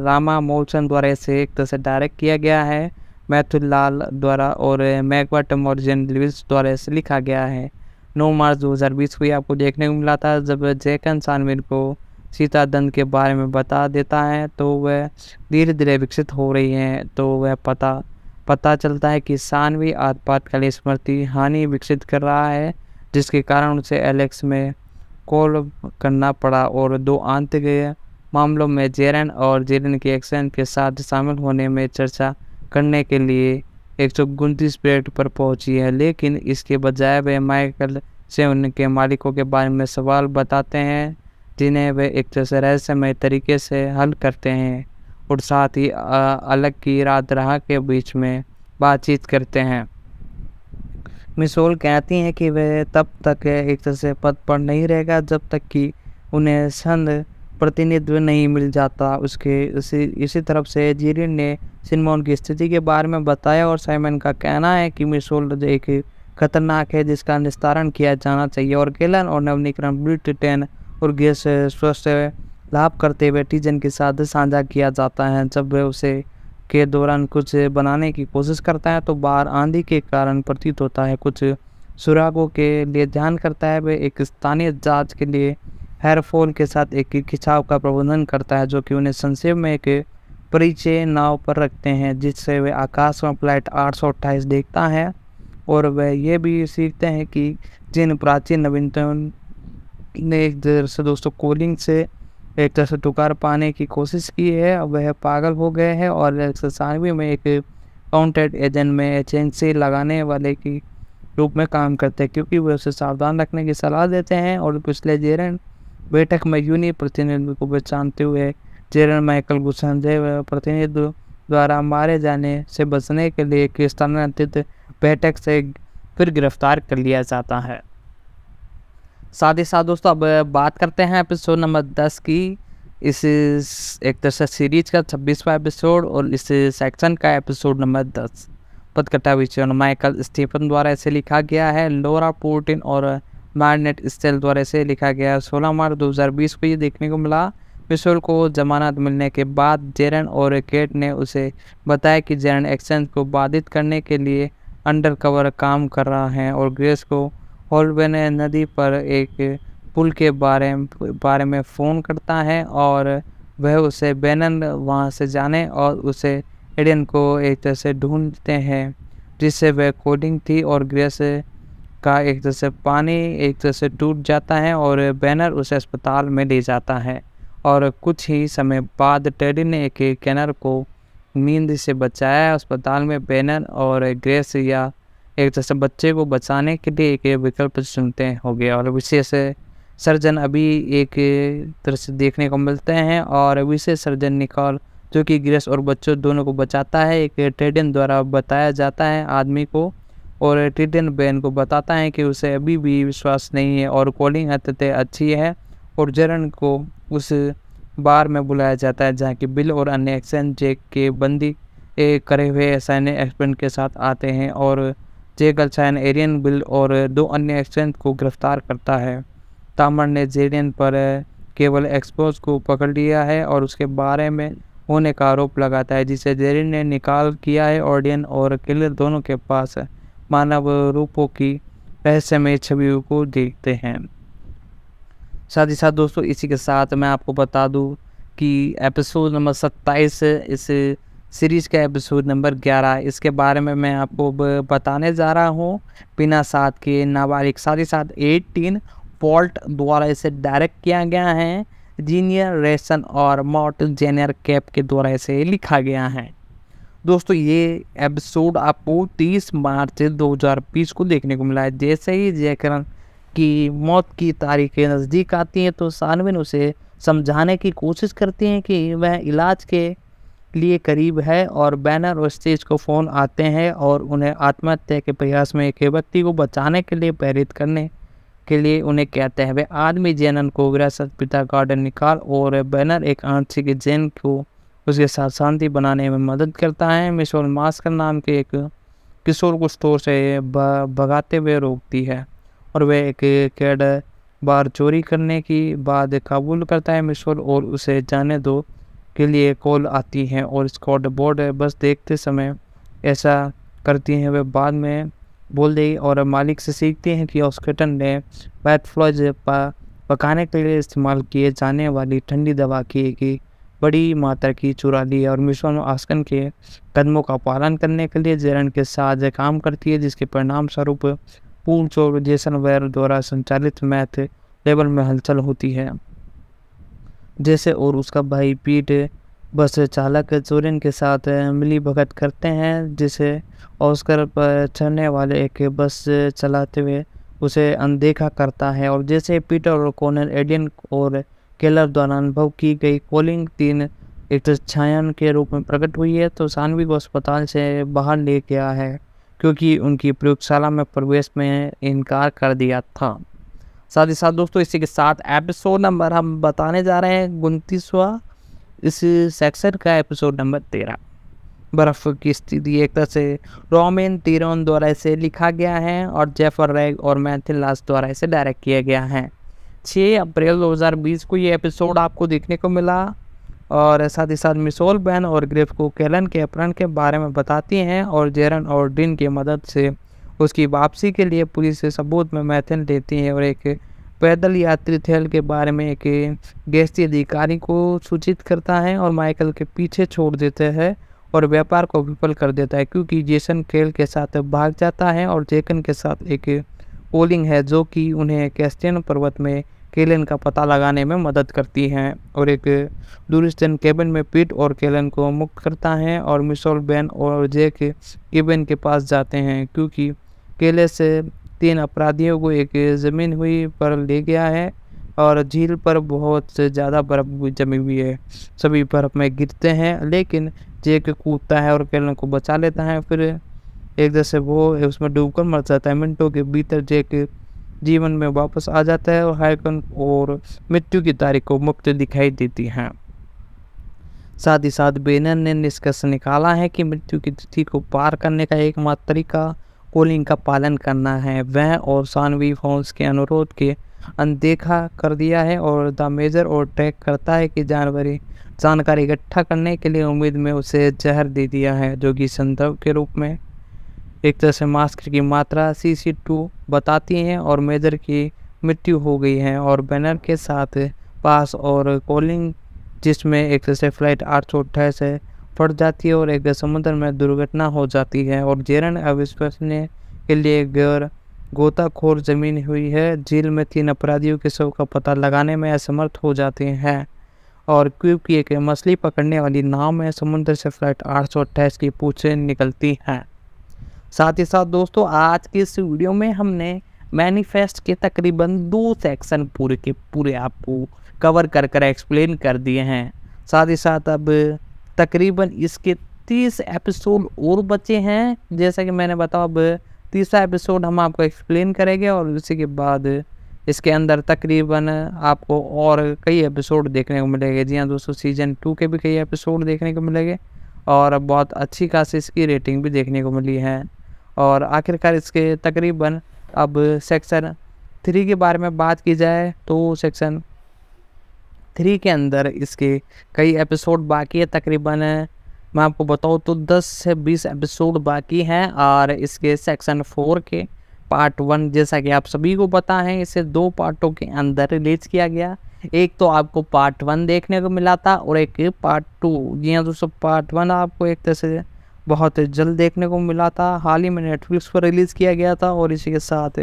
रामा मोशन द्वारा इसे एक तरह से डायरेक्ट किया गया है मैथ्यू लाल द्वारा और मैकबर्टम और जेन लुइस द्वारा इसे लिखा गया है। 9 मार्च 2020 को आपको देखने को मिला था जब जैकन सानविन को सीता दंड के बारे में बता देता है तो वह धीरे धीरे विकसित हो रही है। तो वह पता चलता है कि सानवी आपातकालीन स्मृति हानि विकसित कर रहा है जिसके कारण उसे एलेक्स में कॉल करना पड़ा और 2 आंतरिक मामलों में जेरन और जेरन के एक्शन के साथ शामिल होने में चर्चा करने के लिए 129 मिनट पर पहुंची है। लेकिन इसके बजाय वे माइकल से उनके मालिकों के बारे में सवाल बताते हैं जिन्हें वे एक तरह से रहस्यमय तरीके से हल करते हैं और साथ ही अलग की रात राह के बीच में बातचीत करते हैं। मिशेल कहती हैं कि वह तब तक एक तरह से पद पर नहीं रहेगा जब तक कि उन्हें संघ प्रतिनिधित्व नहीं मिल जाता। इसी तरफ से जेरन ने सिमोन की स्थिति के बारे में बताया और साइमन का कहना है कि मिशेल एक खतरनाक है जिसका निस्तारण किया जाना चाहिए और केलन और नवनीकरण ब्रिटेन और गैस स्वास्थ्य लाभ करते हुए टीजन के साथ साझा किया जाता है। जब वह उसे के दौरान कुछ बनाने की कोशिश करता है तो बाहर आंधी के कारण प्रतीत होता है कुछ सुरागों के लिए ध्यान करता है। वह एक स्थानीय जहाज के लिए हेयरफॉल के साथ एक खिंचाव का प्रबंधन करता है जो कि उन्हें संक्षेप में एक परिचय नाव पर रखते हैं जिससे वह आकाश में फ्लाइट 828 देखता है और वह ये भी सीखते हैं कि जिन प्राचीन नवीनताओं ने एक तरह से दोस्तों कॉलिंग से एक तरह से टुकार पाने की कोशिश की है वह पागल हो गए हैं और सानवी में एक काउंटेड एजेंट में एजेंसी लगाने वाले की रूप में काम करते हैं क्योंकि वे उसे सावधान रखने की सलाह देते हैं। और पिछले जेरन बैठक में यूनी प्रतिनिधि को पहचानते हुए जेरन माइकल को संजय प्रतिनिधि द्वारा मारे जाने से बचने के लिए एक स्थानांतरित बैठक से फिर गिरफ्तार कर लिया जाता है। साथ ही साथ दोस्तों अब बात करते हैं एपिसोड नंबर 10 की। इस एक तरह से सीरीज का 26वां एपिसोड और इस सेक्शन का एपिसोड नंबर 10 पदकथा विषय माइकल स्टीफन द्वारा इसे लिखा गया है। लोरा पोर्टिन और मार्नेट स्टेल द्वारा इसे लिखा गया है। 16 मार्च 2020 को ये देखने को मिला। मिशेल को जमानत मिलने के बाद जेरन और केट ने उसे बताया कि जेरन एक्सचेंज को बाधित करने के लिए अंडरकवर काम कर रहा है और ग्रेस को हॉलवेन नदी पर एक पुल के बारे में फ़ोन करता है और वह उसे बेनन वहां से जाने और उसे एडियन को एक तरह से ढूंढते हैं जिससे वह कोडिंग थी और ग्रेस का एक तरह से पानी एक तरह से टूट जाता है और बैनर उसे अस्पताल में ले जाता है। और कुछ ही समय बाद टेडी ने एक कैनर को नींद से बचाया। अस्पताल में बैनर और ग्रेस या एक तरह से बच्चे को बचाने के लिए एक विकल्प चुनते हो गया और विशेष सर्जन अभी एक तरह से देखने को मिलते हैं और विशेष सर्जन निकॉल जो कि ग्रेस और बच्चों दोनों को बचाता है एक टेडन द्वारा बताया जाता है आदमी को और टेडन बेन को बताता है कि उसे अभी भी विश्वास नहीं है और कॉलिंग अत्यंत अच्छी है और जेरन को उस बार में बुलाया जाता है जहाँ की बिल और अन्य एक्शन जेक के बंदी करे हुए सैन्य एक्सपेंट के साथ आते हैं और जेगल साइन एरियन बिल और 2 अन्य एक्सचेंज को गिरफ्तार करता है। तामर ने जेरियन पर केवल एक्सपोज को पकड़ लिया है और उसके बारे में होने का आरोप लगाता है, जिसे जेरिन ने निकाल किया है। ऑडियन और किलर दोनों के पास मानव रूपों की रहस्यमय छवियों को देखते हैं। साथ ही साथ दोस्तों इसी के साथ मैं आपको बता दूं कि एपिसोड नंबर 27 इस सीरीज़ का एपिसोड नंबर 11, इसके बारे में मैं आपको बताने जा रहा हूं बिना साथ के नाबालिग। साथ ही साथ 18 वॉल्ट द्वारा इसे डायरेक्ट किया गया है। जीनियर रेसन और मॉर्ट जेनियर कैप के द्वारा इसे लिखा गया है। दोस्तों ये एपिसोड आपको 30 मार्च 2020 को देखने को मिला है। जैसे ही जैकरन की मौत की तारीखें नज़दीक आती हैं तो सानविन उसे समझाने की कोशिश करती हैं कि वह इलाज के लिए करीब है, और बैनर और स्टेज को फ़ोन आते हैं और उन्हें आत्महत्या के प्रयास में एक व्यक्ति को बचाने के लिए प्रेरित करने के लिए उन्हें कहते हैं। वे आदमी जेनन को विरासत पिता गार्डन निकाल, और बैनर एक आंशिक जेन को उसके साथ शांति बनाने में मदद करता है। मिशोल मास्कर नाम के एक किशोर को स्टोर से भगाते हुए रोकती है, और वह एक कैड बार चोरी करने की बाद कबूल करता है। मिशोल और उसे जाने दो के लिए कॉल आती है, और स्कॉट बोर्ड बस देखते समय ऐसा करती हैं। वे बाद में बोल देगी और मालिक से सीखती हैं कि ऑस्कटन ने बैट फ्लॉज पकाने के लिए इस्तेमाल किए जाने वाली ठंडी दवा की एक बड़ी मात्रा की चुरा ली है, और मिशोल आस्कन के कदमों का पालन करने के लिए जेरन के साथ काम करती है, जिसके परिणाम स्वरूप पूल चोर जेसन वेयर द्वारा संचालित मैथ लेवल में हलचल होती है। जैसे और उसका भाई पीट बस चालक जोरिन के साथ मिली भगत करते हैं, जिसे ऑस्कर पर चढ़ने वाले एक बस चलाते हुए उसे अनदेखा करता है। और जैसे पीटर और कॉनर एडियन और केलर द्वारा अनुभव की गई कॉलिंग 3 एक छायन के रूप में प्रकट हुई है, तो सानवी को अस्पताल से बाहर ले गया है क्योंकि उनकी प्रयोगशाला में प्रवेश में इनकार कर दिया था। साथ ही साथ दोस्तों इसी के साथ एपिसोड नंबर हम बताने जा रहे हैं 29वां इस सेक्शन का एपिसोड नंबर 13, बर्फ की स्थिति। एक तरह से रोमेन तीरोन द्वारा इसे लिखा गया है, और जेफर रैग और मैथिल लास द्वारा इसे डायरेक्ट किया गया है। 6 अप्रैल 2020 को ये एपिसोड आपको देखने को मिला। और साथ ही साथ मिशोल बैन और ग्रिफ को कैलन के अपहरण के बारे में बताती हैं, और जेरन और डिन की मदद से उसकी वापसी के लिए पुलिस से सबूत में मैथन लेती है, और एक पैदल यात्री थेल के बारे में एक गैस्ती अधिकारी को सूचित करता है, और माइकल के पीछे छोड़ देते हैं और व्यापार को विफल कर देता है, क्योंकि जेसन खेल के साथ भाग जाता है। और जेकन के साथ एक पोलिंग है जो कि उन्हें कैस्टियन पर्वत में केलन का पता लगाने में मदद करती हैं, और एक दूरस्थ केबिन में पीट और केलन को मुक्त करता है, और मिशोल बैन और जैक केबिन के पास जाते हैं क्योंकि केले से 3 अपराधियों को एक ज़मीन हुई पर ले गया है, और झील पर बहुत से ज़्यादा बर्फ़ जमी हुई है। सभी बर्फ़ में गिरते हैं, लेकिन जैक कूदता है और केलन को बचा लेता है। फिर एक जैसे वो उसमें डूबकर मर जाता है। मिनटों के भीतर जैक जीवन में वापस आ जाता है, और हाइकन और मृत्यु की तारीख को मुक्त दिखाई देती हैं। साथ ही साथ बेनर ने निष्कर्ष निकाला है कि मृत्यु की तिथि को पार करने का एकमात्र तरीका कॉलिंग का पालन करना है। वह और सानवी होम्स के अनुरोध के अनदेखा कर दिया है, और द मेजर और ट्रैक करता है कि जानकारी इकट्ठा करने के लिए उम्मीद में उसे जहर दे दिया है, जो कि संदर्भ के रूप में एक तरह से मास्क की मात्रा CC2 बताती हैं, और मेजर की मृत्यु हो गई है, और बैनर के साथ पास और कॉलिंग जिसमें एक तरह से फ्लाइट 828 से फट जाती है और एक समुद्र में दुर्घटना हो जाती है। और जेरन अविश्वसनीय के लिए गैर गोताखोर जमीन हुई है। झील में 3 अपराधियों के शव का पता लगाने में असमर्थ हो जाते हैं, और क्योंकि एक मछली पकड़ने वाली नाव में समुद्र से फ्लाइट 828 की पूछें निकलती हैं। साथ ही साथ दोस्तों आज की इस वीडियो में हमने मैनिफेस्ट के तकरीबन 2 सेक्शन पूरे के पूरे आपको कवर कर एक्सप्लेन कर दिए हैं। साथ ही साथ अब तकरीबन इसके 30 एपिसोड और बचे हैं। जैसा कि मैंने बताया, अब 30वां एपिसोड हम आपको एक्सप्लेन करेंगे, और इसी के बाद इसके अंदर तकरीबन आपको और कई एपिसोड देखने को मिलेंगे। जी हाँ दोस्तों, सीजन 2 के भी कई एपिसोड देखने को मिलेंगे, और बहुत अच्छी खासी इसकी रेटिंग भी देखने को मिली है। और आखिरकार इसके तकरीबन अब सेक्शन 3 के बारे में बात की जाए तो सेक्शन 3 के अंदर इसके कई एपिसोड बाकी है। तकरीबन मैं आपको बताऊँ तो 10 से 20 एपिसोड बाकी हैं और इसके सेक्शन 4 के पार्ट 1 जैसा कि आप सभी को पता है इसे 2 पार्टों के अंदर रिलीज किया गया। एक तो आपको पार्ट 1 देखने को मिला था और एक पार्ट 2। जी हाँ दोस्तों, पार्ट 1 आपको एक तरह से बहुत जल्द देखने को मिला था, हाल ही में नेटफ्लिक्स पर रिलीज़ किया गया था। और इसी के साथ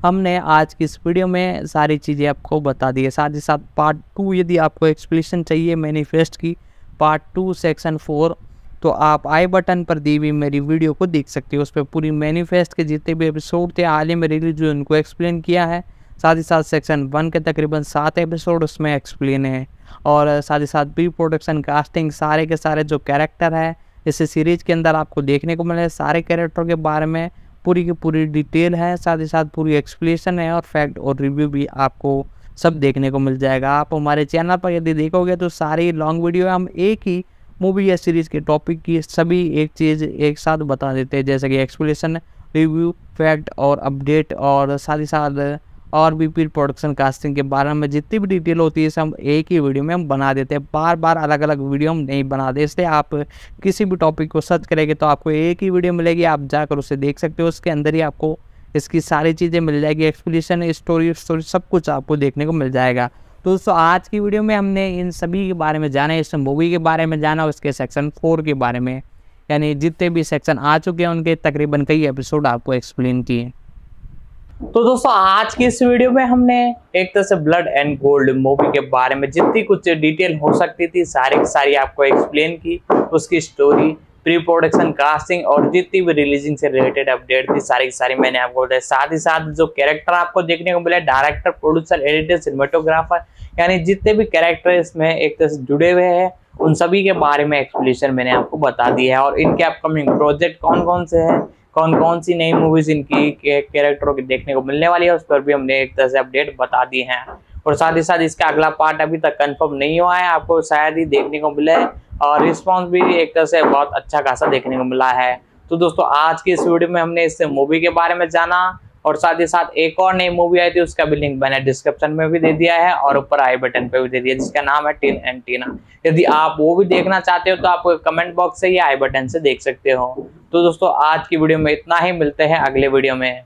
हमने आज की इस वीडियो में सारी चीज़ें आपको बता दी है। साथ ही साथ पार्ट 2 यदि आपको एक्सप्लेनेशन चाहिए मैनिफेस्ट की पार्ट 2 सेक्शन 4 तो आप आई बटन पर दी हुई मेरी वीडियो को देख सकते हो। उस पर पूरी मैनिफेस्ट के जितने भी एपिसोड थे हाल ही में रिलीज हुए उनको एक्सप्लेन किया है। साथ ही साथ सेक्शन 1 के तकरीबन 7 एपिसोड उसमें एक्सप्लेन है। और साथ ही साथ प्री प्रोडक्शन कास्टिंग सारे के सारे जो कैरेक्टर है इस सीरीज के अंदर आपको देखने को मिले, सारे कैरेक्टर के बारे में पूरी की पूरी डिटेल है। साथ ही साथ पूरी एक्सप्लेनेशन है और फैक्ट और रिव्यू भी आपको सब देखने को मिल जाएगा। आप हमारे चैनल पर यदि देखोगे तो सारी लॉन्ग वीडियो हम एक ही मूवी या सीरीज़ के टॉपिक की सभी एक चीज़ एक साथ बता देते हैं, जैसे कि एक्सप्लेनेशन, रिव्यू, फैक्ट और अपडेट। और साथ ही साथ और भी प्री प्रोडक्शन कास्टिंग के बारे में जितनी भी डिटेल होती है सब एक ही वीडियो में हम बना देते हैं। बार बार अलग अलग वीडियो हम नहीं बनाते, इसलिए आप किसी भी टॉपिक को सर्च करेंगे तो आपको एक ही वीडियो मिलेगी, आप जाकर उसे देख सकते हो। उसके अंदर ही आपको इसकी सारी चीज़ें मिल जाएगी, एक्सप्लेनेशन, स्टोरी सब कुछ आपको देखने को मिल जाएगा। तो दोस्तों आज की वीडियो में हमने इन सभी के बारे में जाना, इस मूवी के बारे में जाना, उसके सेक्शन 4 के बारे में, यानी जितने भी सेक्शन आ चुके हैं उनके तकरीबन कई एपिसोड आपको एक्सप्लेन किए। तो दोस्तों आज की इस वीडियो में हमने एक तरह से ब्लड एंड गोल्ड मूवी के बारे में जितनी कुछ डिटेल हो सकती थी सारी की सारी आपको एक्सप्लेन की। उसकी स्टोरी, प्री प्रोडक्शन कास्टिंग और जितनी भी रिलीजिंग से रिलेटेड अपडेट थी सारी की सारी मैंने आपको बताया। साथ ही साथ जो कैरेक्टर आपको देखने को मिले, डायरेक्टर, प्रोड्यूसर, एडिटर, सिनेमेटोग्राफर, यानी जितने भी कैरेक्टर इसमें एक तरह से जुड़े हुए हैं उन सभी के बारे में एक्सप्लेनेशन मैंने आपको बता दी है। और इनके अपकमिंग प्रोजेक्ट कौन कौन से हैं, कौन कौन सी नई मूवीज इनकी कैरेक्टरों की देखने को मिलने वाली है उस पर भी हमने एक तरह से अपडेट बता दी है। और साथ ही साथ इसका अगला पार्ट अभी तक कंफर्म नहीं हुआ है, आपको शायद ही देखने को मिले और रिस्पॉन्स भी एक तरह से बहुत अच्छा खासा देखने को मिला है। तो दोस्तों आज की इस वीडियो में हमने इस मूवी के बारे में जाना और साथ ही साथ एक और नई मूवी आई थी उसका भी लिंक मैंने डिस्क्रिप्शन में भी दे दिया है और ऊपर आई बटन पे भी दे दिया जिसका नाम है टिन एंड टीना। यदि आप वो भी देखना चाहते हो तो आप कमेंट बॉक्स से या आई बटन से देख सकते हो। तो दोस्तों आज की वीडियो में इतना ही, मिलते हैं अगले वीडियो में।